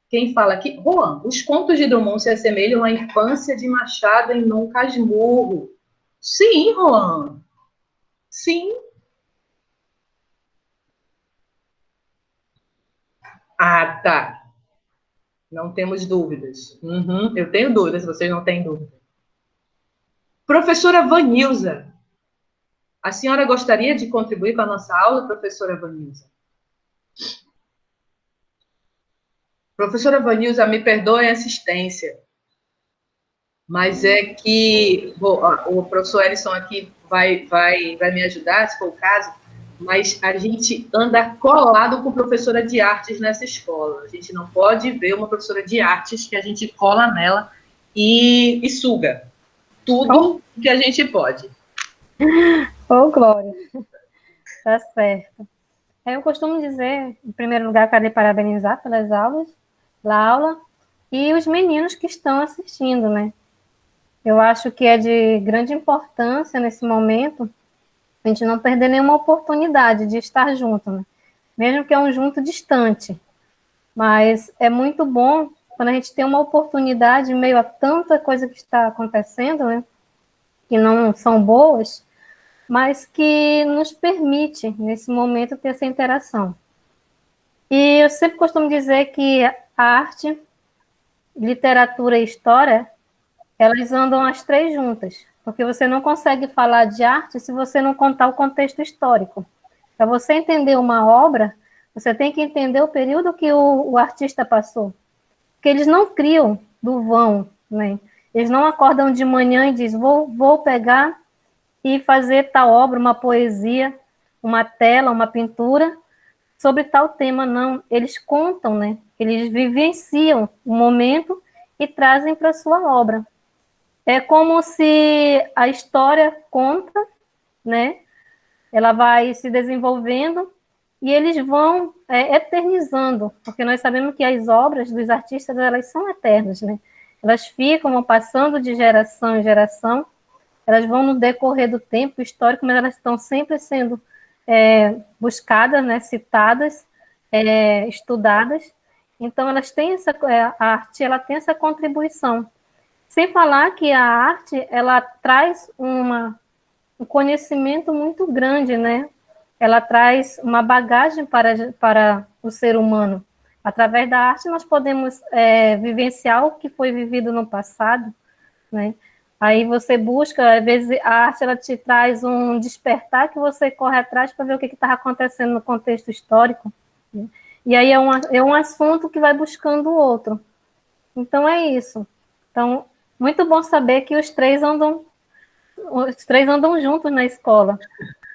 [SPEAKER 1] Quem fala aqui? Juan, os contos de Drummond se assemelham à infância de Machado em Dom Casmurro. Sim, Juan. Sim. Ah, tá. Não temos dúvidas. Uhum, eu tenho dúvidas, vocês não têm dúvida. Professora Vanilza, a senhora gostaria de contribuir com a nossa aula, professora Vanilza? Professora Vanilza, me perdoe a insistência, mas é que o professor Erison aqui vai me ajudar, se for o caso, mas a gente anda colado com professora de artes nessa escola. A gente não pode ver uma professora de artes que a gente cola nela e suga tudo que a gente pode.
[SPEAKER 2] Glória. Tá certo. Eu costumo dizer, em primeiro lugar, quero lhe parabenizar pelas aulas, pela aula, e os meninos que estão assistindo, né? Eu acho que é de grande importância, nesse momento, a gente não perder nenhuma oportunidade de estar junto, né? Mesmo que é um junto distante. Mas é muito bom quando a gente tem uma oportunidade em meio a tanta coisa que está acontecendo, né? Que não são boas, mas que nos permite, nesse momento, ter essa interação. E eu sempre costumo dizer que a arte, literatura e história, elas andam as três juntas, porque você não consegue falar de arte se você não contar o contexto histórico. Para você entender uma obra, você tem que entender o período que o artista passou. Porque eles não criam do vão, né? Eles não acordam de manhã e dizem, vou pegar e fazer tal obra, uma poesia, uma tela, uma pintura, sobre tal tema, não. Eles contam, né? Eles vivenciam o momento e trazem para a sua obra. É como se a história conta, né? Ela vai se desenvolvendo e eles vão eternizando, porque nós sabemos que as obras dos artistas, elas são eternas, né? Elas vão passando de geração em geração, elas vão no decorrer do tempo histórico, mas elas estão sempre sendo buscadas, né? Citadas, estudadas. Então, elas têm a arte, ela tem essa contribuição. Sem falar que a arte, ela traz um conhecimento muito grande, né? Ela traz uma bagagem para o ser humano. Através da arte, nós podemos vivenciar o que foi vivido no passado, né? Aí você busca, às vezes a arte, ela te traz um despertar que você corre atrás para ver o que estava acontecendo no contexto histórico, né? E aí é um assunto que vai buscando o outro. Então, é isso. Então, muito bom saber que os três andam juntos na escola.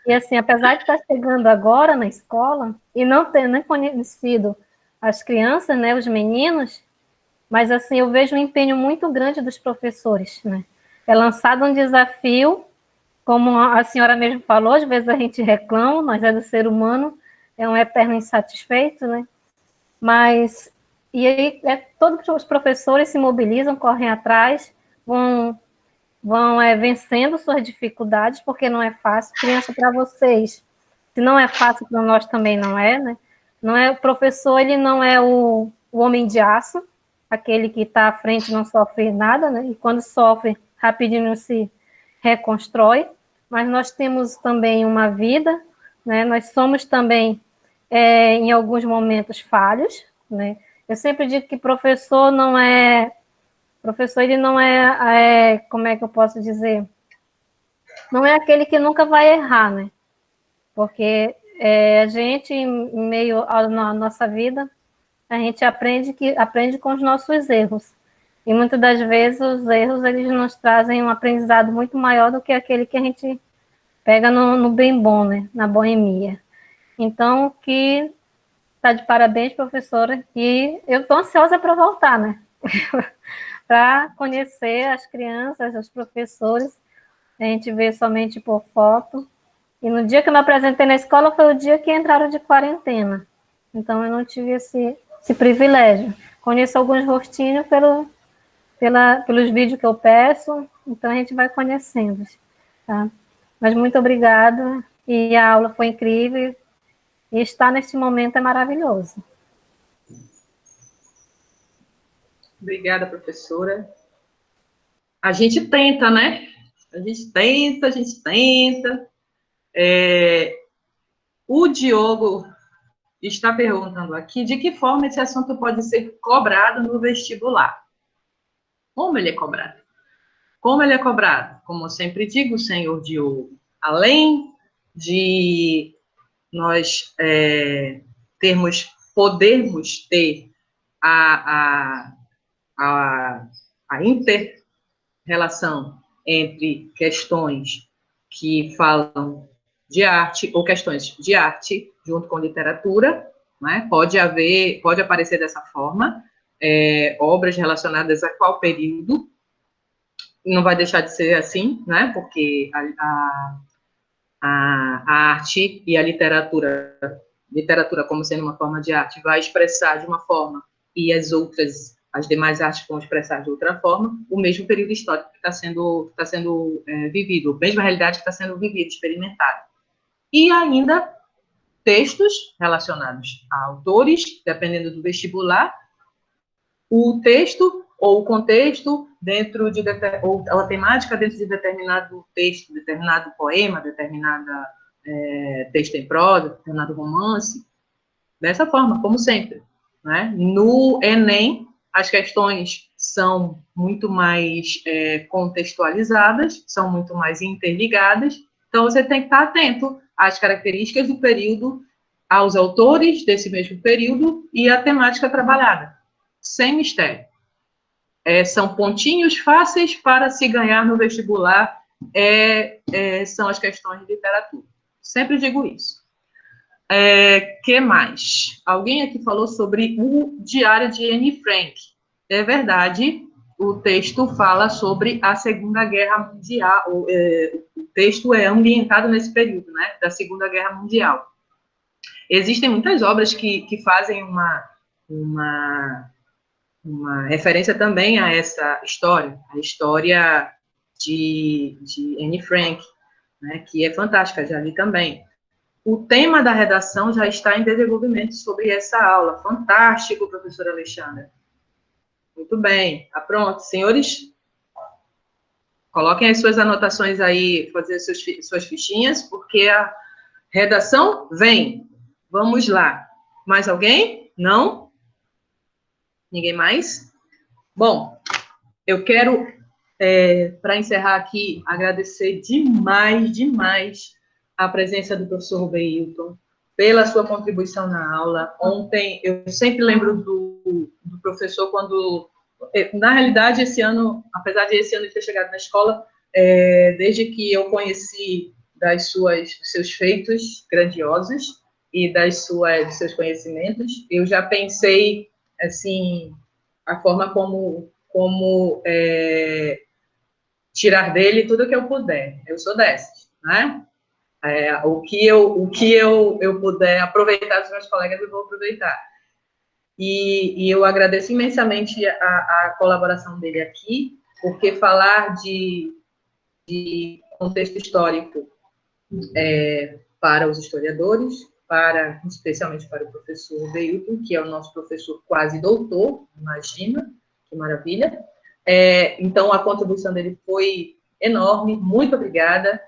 [SPEAKER 2] E assim, apesar de estar chegando agora na escola e não ter nem conhecido as crianças, né, os meninos, mas assim, eu vejo um empenho muito grande dos professores, né? É lançado um desafio, como a senhora mesmo falou, às vezes a gente reclama, mas do ser humano, é um eterno insatisfeito, né? Mas, e aí, todos os professores se mobilizam, correm atrás, vão vencendo suas dificuldades, porque não é fácil. Criança, para vocês, se não é fácil, para nós também não é, né? Não é, o professor, ele não é o homem de aço, aquele que está à frente não sofre nada, né? E quando sofre, rapidinho se reconstrói, mas nós temos também uma vida, né? Nós somos também, em alguns momentos, falhos, né? Eu sempre digo que professor, ele não como é que eu posso dizer? Não é aquele que nunca vai errar, né? Porque a gente, em meio à nossa vida, a gente aprende com os nossos erros. E muitas das vezes os erros, eles nos trazem um aprendizado muito maior do que aquele que a gente pega no bem bom, né? Na boemia. Então, que tá de parabéns, professora. E eu estou ansiosa para voltar, né? Para conhecer as crianças, os professores. A gente vê somente por foto. E no dia que eu me apresentei na escola foi o dia que entraram de quarentena. Então, eu não tive esse privilégio. Conheço alguns rostinhos pelos vídeos que eu peço, então a gente vai conhecendo, tá? Mas muito obrigada, e a aula foi incrível, e estar neste momento é maravilhoso.
[SPEAKER 1] Obrigada, professora. A gente tenta, né? A gente tenta. O Diogo está perguntando aqui de que forma esse assunto pode ser cobrado no vestibular. Como ele é cobrado? Como ele é cobrado? Como eu sempre digo, senhor Diogo, além de nós podermos ter a inter-relação entre questões que falam de arte ou questões de arte junto com literatura, né? Pode aparecer dessa forma, obras relacionadas a qual período, não vai deixar de ser assim, né? Porque a arte e a literatura como sendo uma forma de arte, vai expressar de uma forma, e as demais artes vão expressar de outra forma, o mesmo período histórico que está sendo vivido, a mesma realidade que está sendo vivida, experimentada. E ainda textos relacionados a autores, dependendo do vestibular, o texto ou o contexto ou a temática dentro de determinado texto, determinado poema, determinada texto em prosa, determinado romance, dessa forma, como sempre, né? No Enem, as questões são muito mais contextualizadas, são muito mais interligadas, então você tem que estar atento às características do período, aos autores desse mesmo período e à temática trabalhada, sem mistério. São pontinhos fáceis para se ganhar no vestibular, são as questões de literatura. Sempre digo isso. Que mais? Alguém aqui falou sobre o Diário de Anne Frank. É verdade, o texto fala sobre a Segunda Guerra Mundial, o texto é ambientado nesse período, né, da Segunda Guerra Mundial. Existem muitas obras que fazem uma referência também a essa história, a história de Anne Frank, né, que é fantástica, já li também. O tema da redação já está em desenvolvimento sobre essa aula. Fantástico, professora Alexandra. Muito bem. Tá pronto, senhores? Coloquem as suas anotações aí, fazer suas fichinhas, porque a redação vem. Vamos lá. Mais alguém? Não? Ninguém mais? Bom, eu quero, para encerrar aqui, agradecer demais a presença do professor Rubeilton, pela sua contribuição na aula. Ontem, eu sempre lembro do professor quando, na realidade, esse ano, apesar de esse ano ter chegado na escola, desde que eu conheci dos seus feitos grandiosos e dos seus conhecimentos, eu já pensei, assim, a forma como tirar dele tudo que eu puder. Eu sou dessas, né? O que eu puder aproveitar dos meus colegas, eu vou aproveitar. E eu agradeço imensamente a colaboração dele aqui, porque falar de contexto histórico para os historiadores, especialmente para o professor Veilton, que é o nosso professor quase doutor, imagina, que maravilha. Então, a contribuição dele foi enorme, muito obrigada.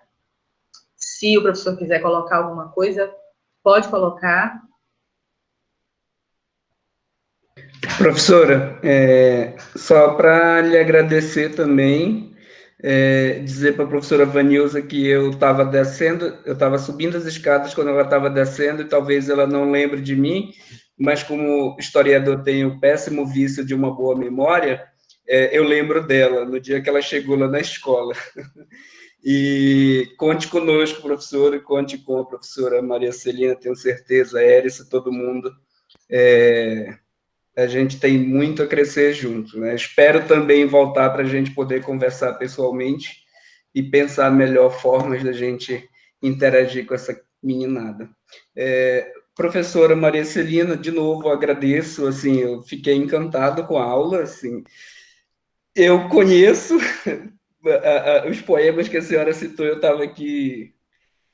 [SPEAKER 1] Se o professor quiser colocar alguma coisa, pode colocar.
[SPEAKER 9] Professora, só para lhe agradecer também, dizer para a professora Vanilza que eu estava subindo as escadas quando ela estava descendo, e talvez ela não lembre de mim, mas como historiador tenho o péssimo vício de uma boa memória, eu lembro dela, no dia que ela chegou lá na escola. E conte conosco, professora, e conte com a professora Maria Celina, tenho certeza, a Érica, todo mundo. A gente tem muito a crescer junto, né? Espero também voltar para a gente poder conversar pessoalmente e pensar melhor formas da gente interagir com essa meninada. Professora Maria Celina, de novo, agradeço, assim, eu fiquei encantado com a aula, assim, Eu conheço os poemas que a senhora citou, eu estava aqui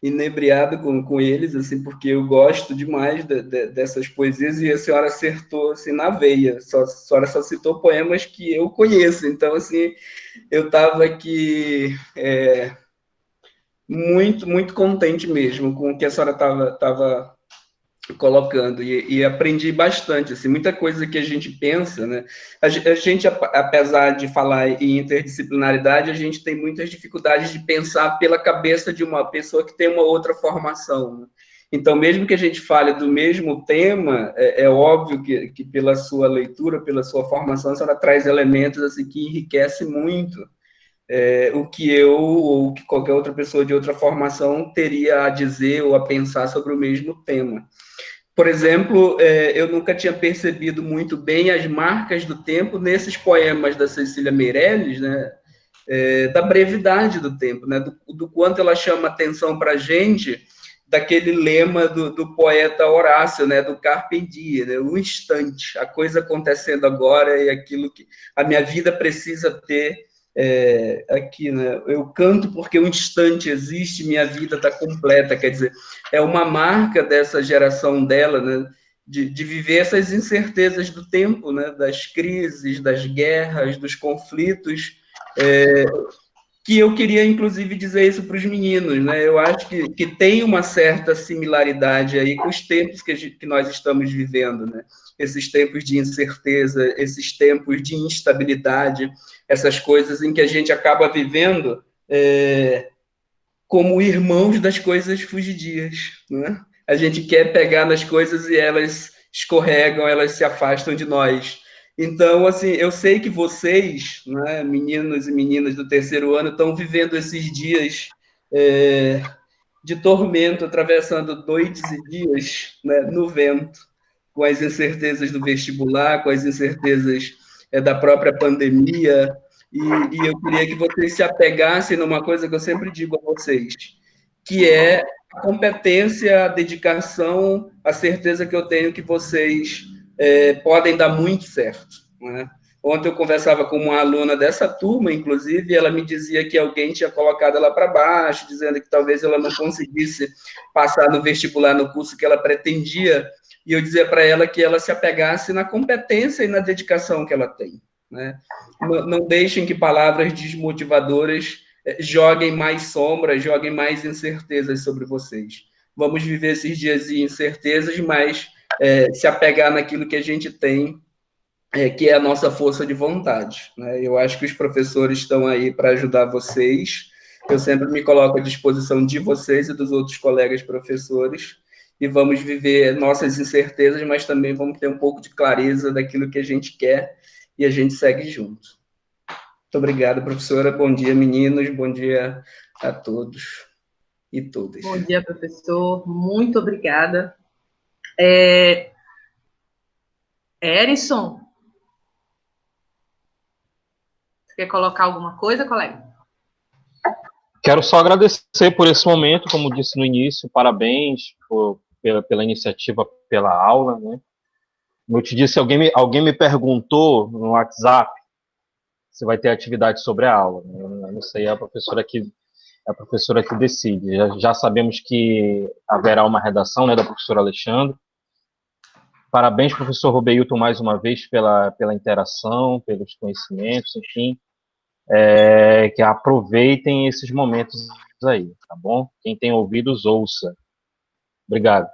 [SPEAKER 9] inebriado com eles, assim, porque eu gosto demais dessas poesias, e a senhora acertou, assim, na veia. A senhora só citou poemas que eu conheço, então, assim, eu estava aqui muito, muito contente mesmo com o que a senhora estava colocando, e aprendi bastante, assim, muita coisa que a gente pensa, né? A gente, apesar de falar em interdisciplinaridade, a gente tem muitas dificuldades de pensar pela cabeça de uma pessoa que tem uma outra formação, né? Então, mesmo que a gente fale do mesmo tema, é óbvio que pela sua leitura, pela sua formação, a senhora traz elementos assim, que enriquecem muito o que eu ou que qualquer outra pessoa de outra formação teria a dizer ou a pensar sobre o mesmo tema. Por exemplo, eu nunca tinha percebido muito bem as marcas do tempo nesses poemas da Cecília Meirelles, né? Da brevidade do tempo, né? Do quanto ela chama atenção para a gente, daquele lema do poeta Horácio, né? Do Carpe Diem, né? O instante, a coisa acontecendo agora e aquilo que a minha vida precisa ter aqui, né? Eu canto porque o instante existe, minha vida está completa, quer dizer, é uma marca dessa geração dela, né? De viver essas incertezas do tempo, né? Das crises, das guerras, dos conflitos, que eu queria, inclusive, dizer isso para os meninos, né? Eu acho que tem uma certa similaridade aí com os tempos que nós estamos vivendo, né? Esses tempos de incerteza, esses tempos de instabilidade, essas coisas em que a gente acaba vivendo como irmãos das coisas fugidias, né? A gente quer pegar nas coisas e elas escorregam, elas se afastam de nós. Então, assim, eu sei que vocês, né, meninos e meninas do terceiro ano, estão vivendo esses dias de tormento, atravessando noites e dias, né, no vento, com as incertezas do vestibular, com as incertezas da própria pandemia, e eu queria que vocês se apegassem numa coisa que eu sempre digo a vocês, que é a competência, a dedicação, a certeza que eu tenho que vocês podem dar muito certo, né? Ontem eu conversava com uma aluna dessa turma, inclusive, e ela me dizia que alguém tinha colocado ela para baixo, dizendo que talvez ela não conseguisse passar no vestibular no curso que ela pretendia, e eu dizia para ela que ela se apegasse na competência e na dedicação que ela tem, né? Não deixem que palavras desmotivadoras joguem mais sombras, joguem mais incertezas sobre vocês. Vamos viver esses dias de incertezas, mas se apegar naquilo que a gente tem, que é a nossa força de vontade, né? Eu acho que os professores estão aí para ajudar vocês. Eu sempre me coloco à disposição de vocês e dos outros colegas professores, e vamos viver nossas incertezas, mas também vamos ter um pouco de clareza daquilo que a gente quer, e a gente segue junto. Muito obrigado, professora. Bom dia, meninos. Bom dia a todos e todas.
[SPEAKER 1] Bom dia, professor. Muito obrigada. Erison, você quer colocar alguma coisa, colega?
[SPEAKER 7] Quero só agradecer por esse momento, como disse no início, parabéns pela iniciativa, pela aula, né? Como eu te disse, alguém me perguntou no WhatsApp se vai ter atividade sobre a aula, né? Eu não sei, é a professora que decide. Já sabemos que haverá uma redação, né, da professora Alexandre. Parabéns, professor Robeilton, mais uma vez pela interação, pelos conhecimentos, enfim. Que aproveitem esses momentos aí, tá bom? Quem tem ouvidos, ouça. Obrigado.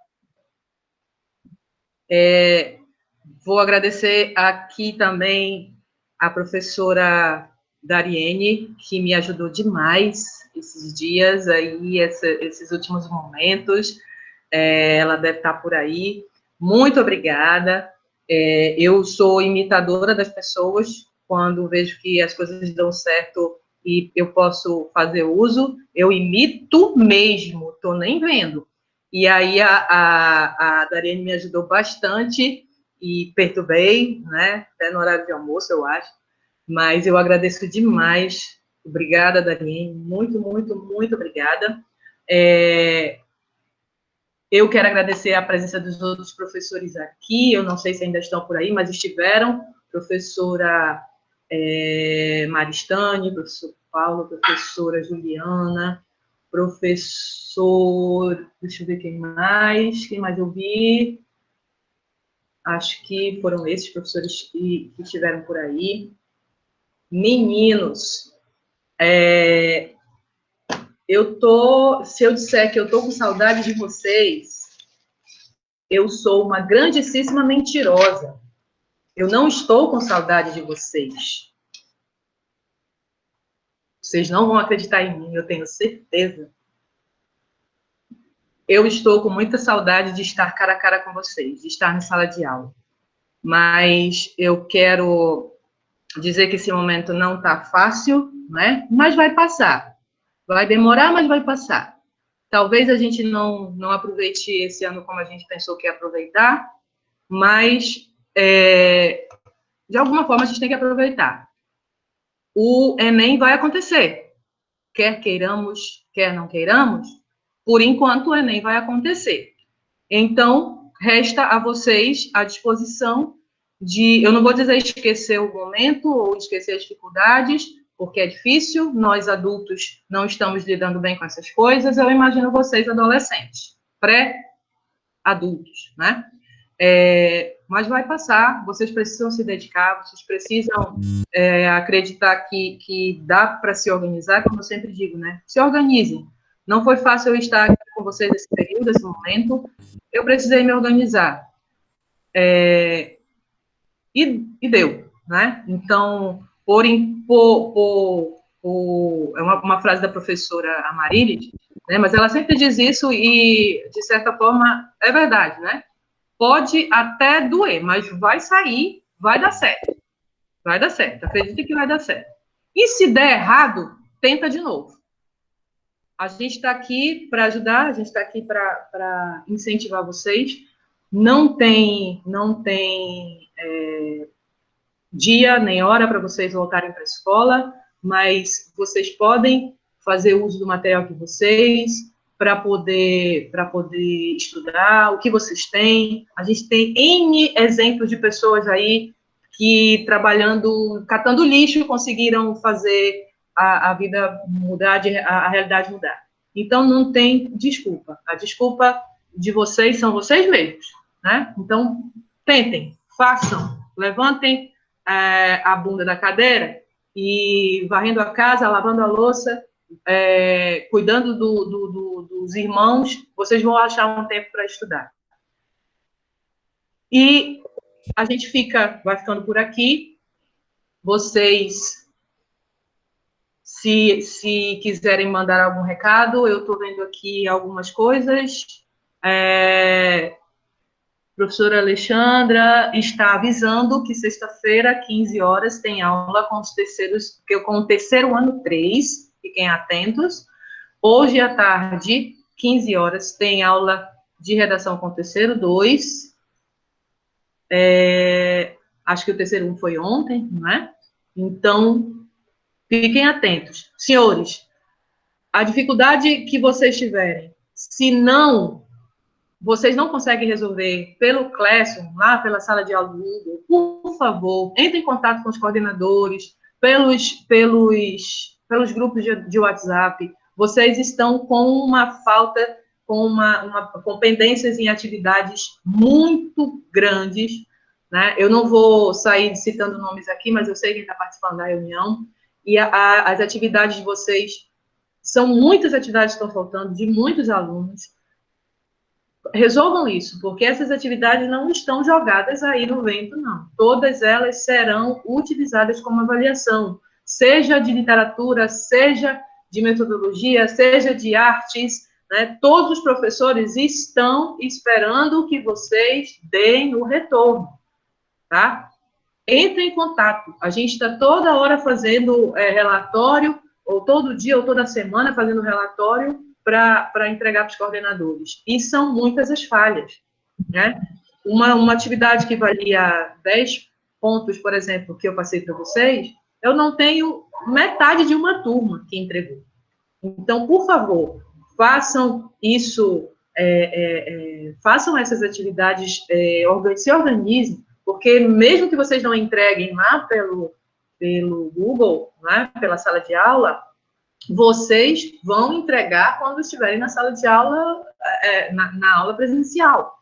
[SPEAKER 1] Vou agradecer aqui também a professora Dariene, que me ajudou demais esses dias aí, esses últimos momentos. Ela deve estar por aí. Muito obrigada. Eu sou imitadora das pessoas. Quando vejo que as coisas dão certo e eu posso fazer uso, eu imito mesmo, estou nem vendo. E aí a Dariane me ajudou bastante e perturbei, né? Até no horário de almoço, eu acho. Mas eu agradeço demais. Obrigada, Dariane. Muito, muito, muito obrigada. Eu quero agradecer a presença dos outros professores aqui. Eu não sei se ainda estão por aí, mas estiveram. Professora Maristane, professor Paulo, professora Juliana, professor, deixa eu ver quem mais eu vi, acho que foram esses professores que estiveram por aí. Meninos, se eu disser que eu tô com saudade de vocês, eu sou uma grandíssima mentirosa. Eu não estou com saudade de vocês. Vocês não vão acreditar em mim, eu tenho certeza. Eu estou com muita saudade de estar cara a cara com vocês, de estar na sala de aula. Mas eu quero dizer que esse momento não está fácil, né? Mas vai passar. Vai demorar, mas vai passar. Talvez a gente não aproveite esse ano como a gente pensou que ia aproveitar, mas, de alguma forma, a gente tem que aproveitar. O Enem vai acontecer. Quer queiramos, quer não queiramos, por enquanto o Enem vai acontecer. Então, resta a vocês a disposição de, eu não vou dizer esquecer o momento ou esquecer as dificuldades, porque é difícil, nós adultos não estamos lidando bem com essas coisas, eu imagino vocês adolescentes, pré-adultos, né? Mas vai passar, vocês precisam se dedicar, vocês precisam acreditar que dá para se organizar, como eu sempre digo, né? Se organizem. Não foi fácil eu estar aqui com vocês nesse período, nesse momento, eu precisei me organizar. E deu, né? Então, é uma frase da professora Amarílis, né? Mas ela sempre diz isso e, de certa forma, é verdade, né? Pode até doer, mas vai sair, vai dar certo. Vai dar certo, acredite que vai dar certo. E se der errado, tenta de novo. A gente está aqui para ajudar, a gente está aqui para incentivar vocês. Não tem dia nem hora para vocês voltarem para a escola, mas vocês podem fazer uso do material de vocês para poder estudar, o que vocês têm. A gente tem N exemplos de pessoas aí que trabalhando, catando lixo, conseguiram fazer a vida mudar, a realidade mudar. Então, não tem desculpa. A desculpa de vocês são vocês mesmos, né? Então, tentem, façam, levantem a bunda da cadeira e varrendo a casa, lavando a louça, cuidando dos irmãos, vocês vão achar um tempo para estudar. E a gente vai ficando por aqui. Vocês, se quiserem mandar algum recado, eu estou vendo aqui algumas coisas. Professora Alexandra está avisando que sexta-feira, 15 horas, tem aula com o terceiro ano 3, fiquem atentos. Hoje à tarde, 15 horas, tem aula de redação com o terceiro 2. Acho que o terceiro 1 foi ontem, não é? Então, fiquem atentos. Senhores, a dificuldade que vocês tiverem, se vocês não conseguem resolver pelo Classroom, lá pela sala de aula do Google, por favor, entre em contato com os coordenadores, pelos grupos de WhatsApp. Vocês estão com uma falta, com pendências em atividades muito grandes, né? Eu não vou sair citando nomes aqui, mas eu sei quem está participando da reunião, e as atividades de vocês, são muitas atividades que estão faltando, de muitos alunos. Resolvam isso, porque essas atividades não estão jogadas aí no vento, não. Todas elas serão utilizadas como avaliação, seja de literatura, seja de metodologia, seja de artes, né? Todos os professores estão esperando que vocês deem o retorno, tá? Entre em contato. A gente está toda hora fazendo relatório, ou todo dia, ou toda semana fazendo relatório, para entregar para os coordenadores. E são muitas as falhas, né? Uma atividade que valia 10 pontos, por exemplo, que eu passei para vocês, eu não tenho metade de uma turma que entregou. Então, por favor, façam isso, façam essas atividades, se organizem, porque mesmo que vocês não entreguem lá pelo Google, né, pela sala de aula, vocês vão entregar quando estiverem na sala de aula, na aula presencial.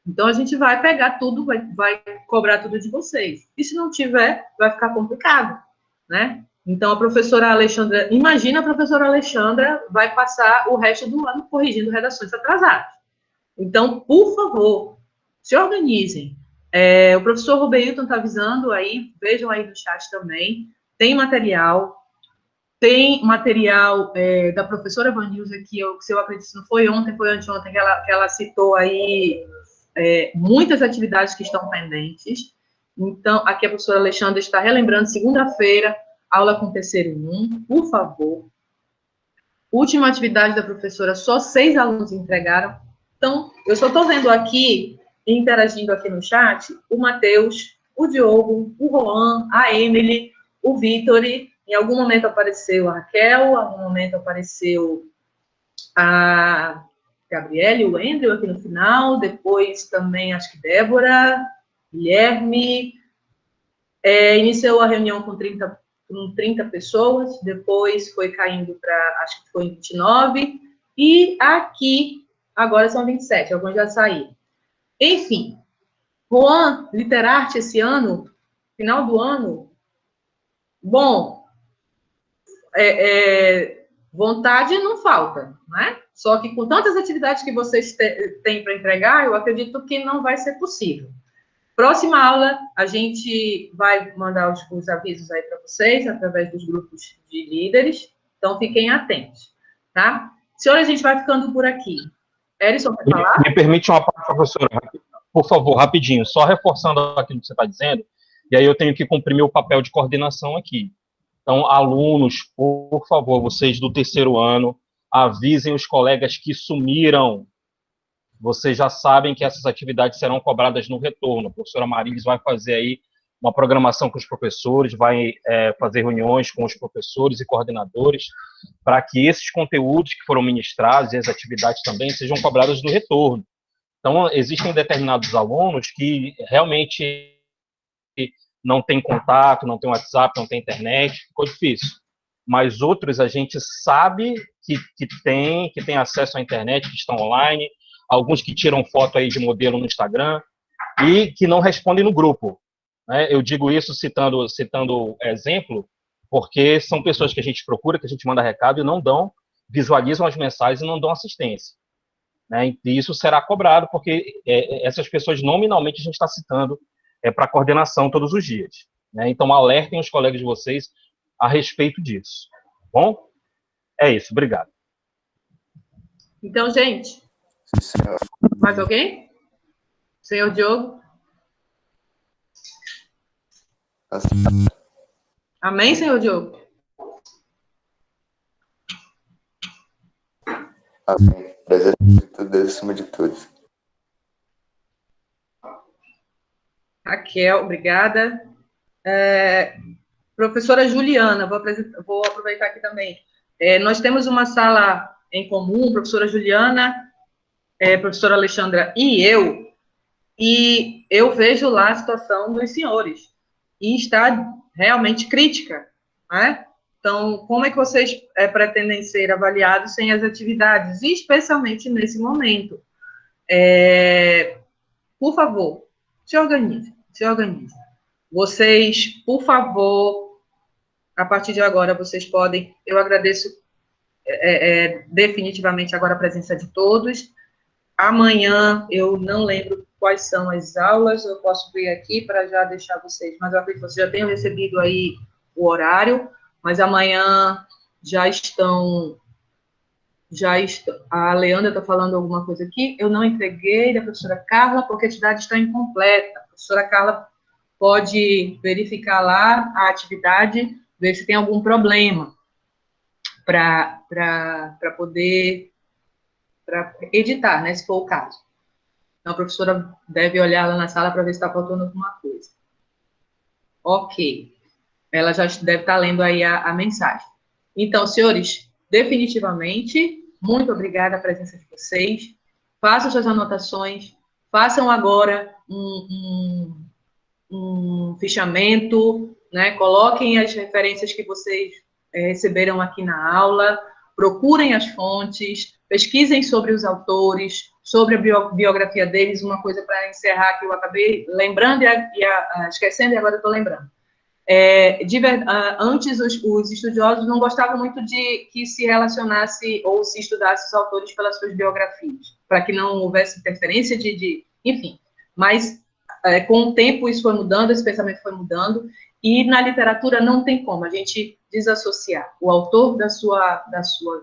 [SPEAKER 1] Então, a gente vai pegar tudo, vai cobrar tudo de vocês. E se não tiver, vai ficar complicado, né? Então, a professora Alexandra, imagina a professora Alexandra vai passar o resto do ano corrigindo redações atrasadas. Então, por favor, se organizem. O professor Rubeilton está avisando aí, vejam aí no chat também, tem material da professora Vanilza, que eu acredito, não foi ontem, foi anteontem, que ela citou aí muitas atividades que estão pendentes. Então, aqui a professora Alexandra está relembrando, segunda-feira, aula com terceiro 1, por favor. Última atividade da professora, só 6 alunos entregaram. Então, eu só estou vendo aqui, interagindo aqui no chat, o Matheus, o Diogo, o Juan, a Emily, o Vitor. Em algum momento apareceu a Raquel, em algum momento apareceu a Gabriele, o Andrew aqui no final, depois também, acho que Débora, Guilherme. Iniciou a reunião com 30 pessoas, depois foi caindo para, acho que foi em 29, e aqui, agora são 27, alguns já saíram. Enfim, Juan, Literarte esse ano, final do ano, bom, vontade não falta, né? Só que com tantas atividades que vocês têm para entregar, eu acredito que não vai ser possível. Próxima aula, a gente vai mandar os avisos aí para vocês, através dos grupos de líderes, então fiquem atentos, tá? Senhora, a gente vai ficando por aqui. Erison, vai falar?
[SPEAKER 7] Me permite uma parte, professora, por favor, rapidinho, só reforçando aquilo que você está dizendo, e aí eu tenho que cumprir meu papel de coordenação aqui. Então, alunos, por favor, vocês do terceiro ano, avisem os colegas que sumiram. Vocês já sabem que essas atividades serão cobradas no retorno. A professora Marilis vai fazer aí uma programação com os professores, vai fazer reuniões com os professores e coordenadores, para que esses conteúdos que foram ministrados e as atividades também sejam cobradas no retorno. Então, existem determinados alunos que realmente não têm contato, não têm WhatsApp, não têm internet, ficou difícil. Mas outros a gente sabe que tem acesso à internet, que estão online, alguns que tiram foto aí de modelo no Instagram e que não respondem no grupo, né? Eu digo isso citando exemplo, porque são pessoas que a gente procura, que a gente manda recado e não visualizam as mensagens e não dão assistência, né? E isso será cobrado, porque essas pessoas nominalmente a gente está citando para a coordenação todos os dias, né? Então alertem os colegas de vocês a respeito disso, tá bom? É isso, obrigado.
[SPEAKER 1] Então, gente, mais alguém? Senhor Diogo? Amém, senhor Diogo?
[SPEAKER 3] Amém. Prazer de tudo, Deus acima de tudo.
[SPEAKER 1] Raquel, obrigada. Professora Juliana, vou aproveitar aqui também. Nós temos uma sala em comum, professora Juliana, professora Alexandra e eu vejo lá a situação dos senhores, e está realmente crítica, né? Então, como é que vocês pretendem ser avaliados sem as atividades, e especialmente nesse momento? Por favor, se organizem. Vocês, por favor, a partir de agora, vocês podem, eu agradeço definitivamente agora a presença de todos. Amanhã, eu não lembro quais são as aulas, eu posso ver aqui para já deixar vocês, mas eu acredito que vocês já tenham recebido aí o horário, mas amanhã já estão, a Leandra está falando alguma coisa aqui, eu não entreguei da professora Carla, porque a atividade está incompleta. A professora Carla pode verificar lá a atividade, ver se tem algum problema, para poder editar, né, se for o caso. Então, a professora deve olhar lá na sala para ver se está faltando alguma coisa. Ok. Ela já deve estar lendo aí a mensagem. Então, senhores, definitivamente, muito obrigada a presença de vocês. Façam suas anotações, façam agora um fichamento, né? Coloquem as referências que vocês receberam aqui na aula, procurem as fontes, pesquisem sobre os autores, sobre a biografia deles. Uma coisa para encerrar que eu acabei lembrando esquecendo, e agora eu estou lembrando. Antes, os estudiosos não gostavam muito de que se relacionasse ou se estudasse os autores pelas suas biografias, para que não houvesse interferência enfim. Mas, com o tempo, isso foi mudando, esse pensamento foi mudando, e na literatura não tem como a gente desassociar o autor da sua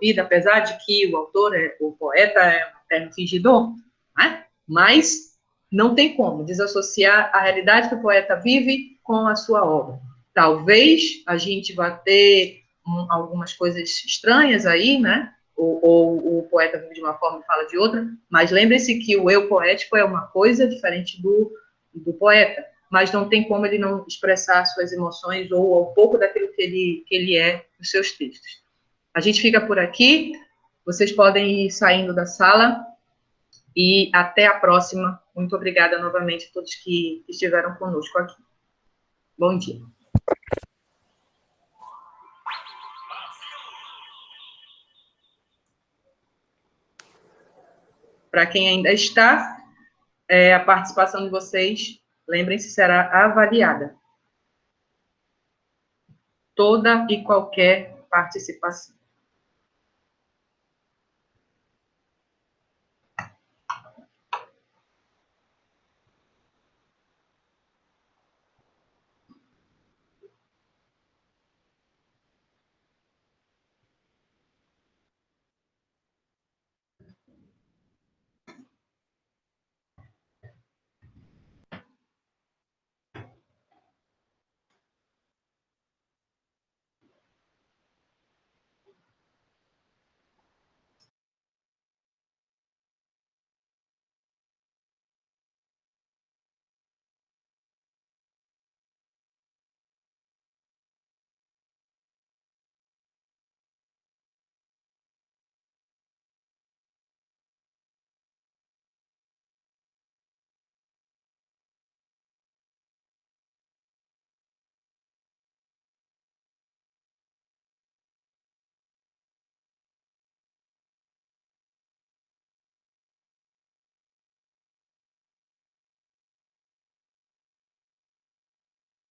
[SPEAKER 1] vida, apesar de que o autor, o poeta, é um eterno fingidor, né? Mas não tem como desassociar a realidade que o poeta vive com a sua obra. Talvez a gente vá ter algumas coisas estranhas aí, né? Ou o poeta vive de uma forma e fala de outra, mas lembre-se que o eu poético é uma coisa diferente do poeta, mas não tem como ele não expressar suas emoções ou um pouco daquilo que ele é nos seus textos. A gente fica por aqui, vocês podem ir saindo da sala e até a próxima. Muito obrigada novamente a todos que estiveram conosco aqui. Bom dia. Para quem ainda está, a participação de vocês, lembrem-se, será avaliada. Toda e qualquer participação.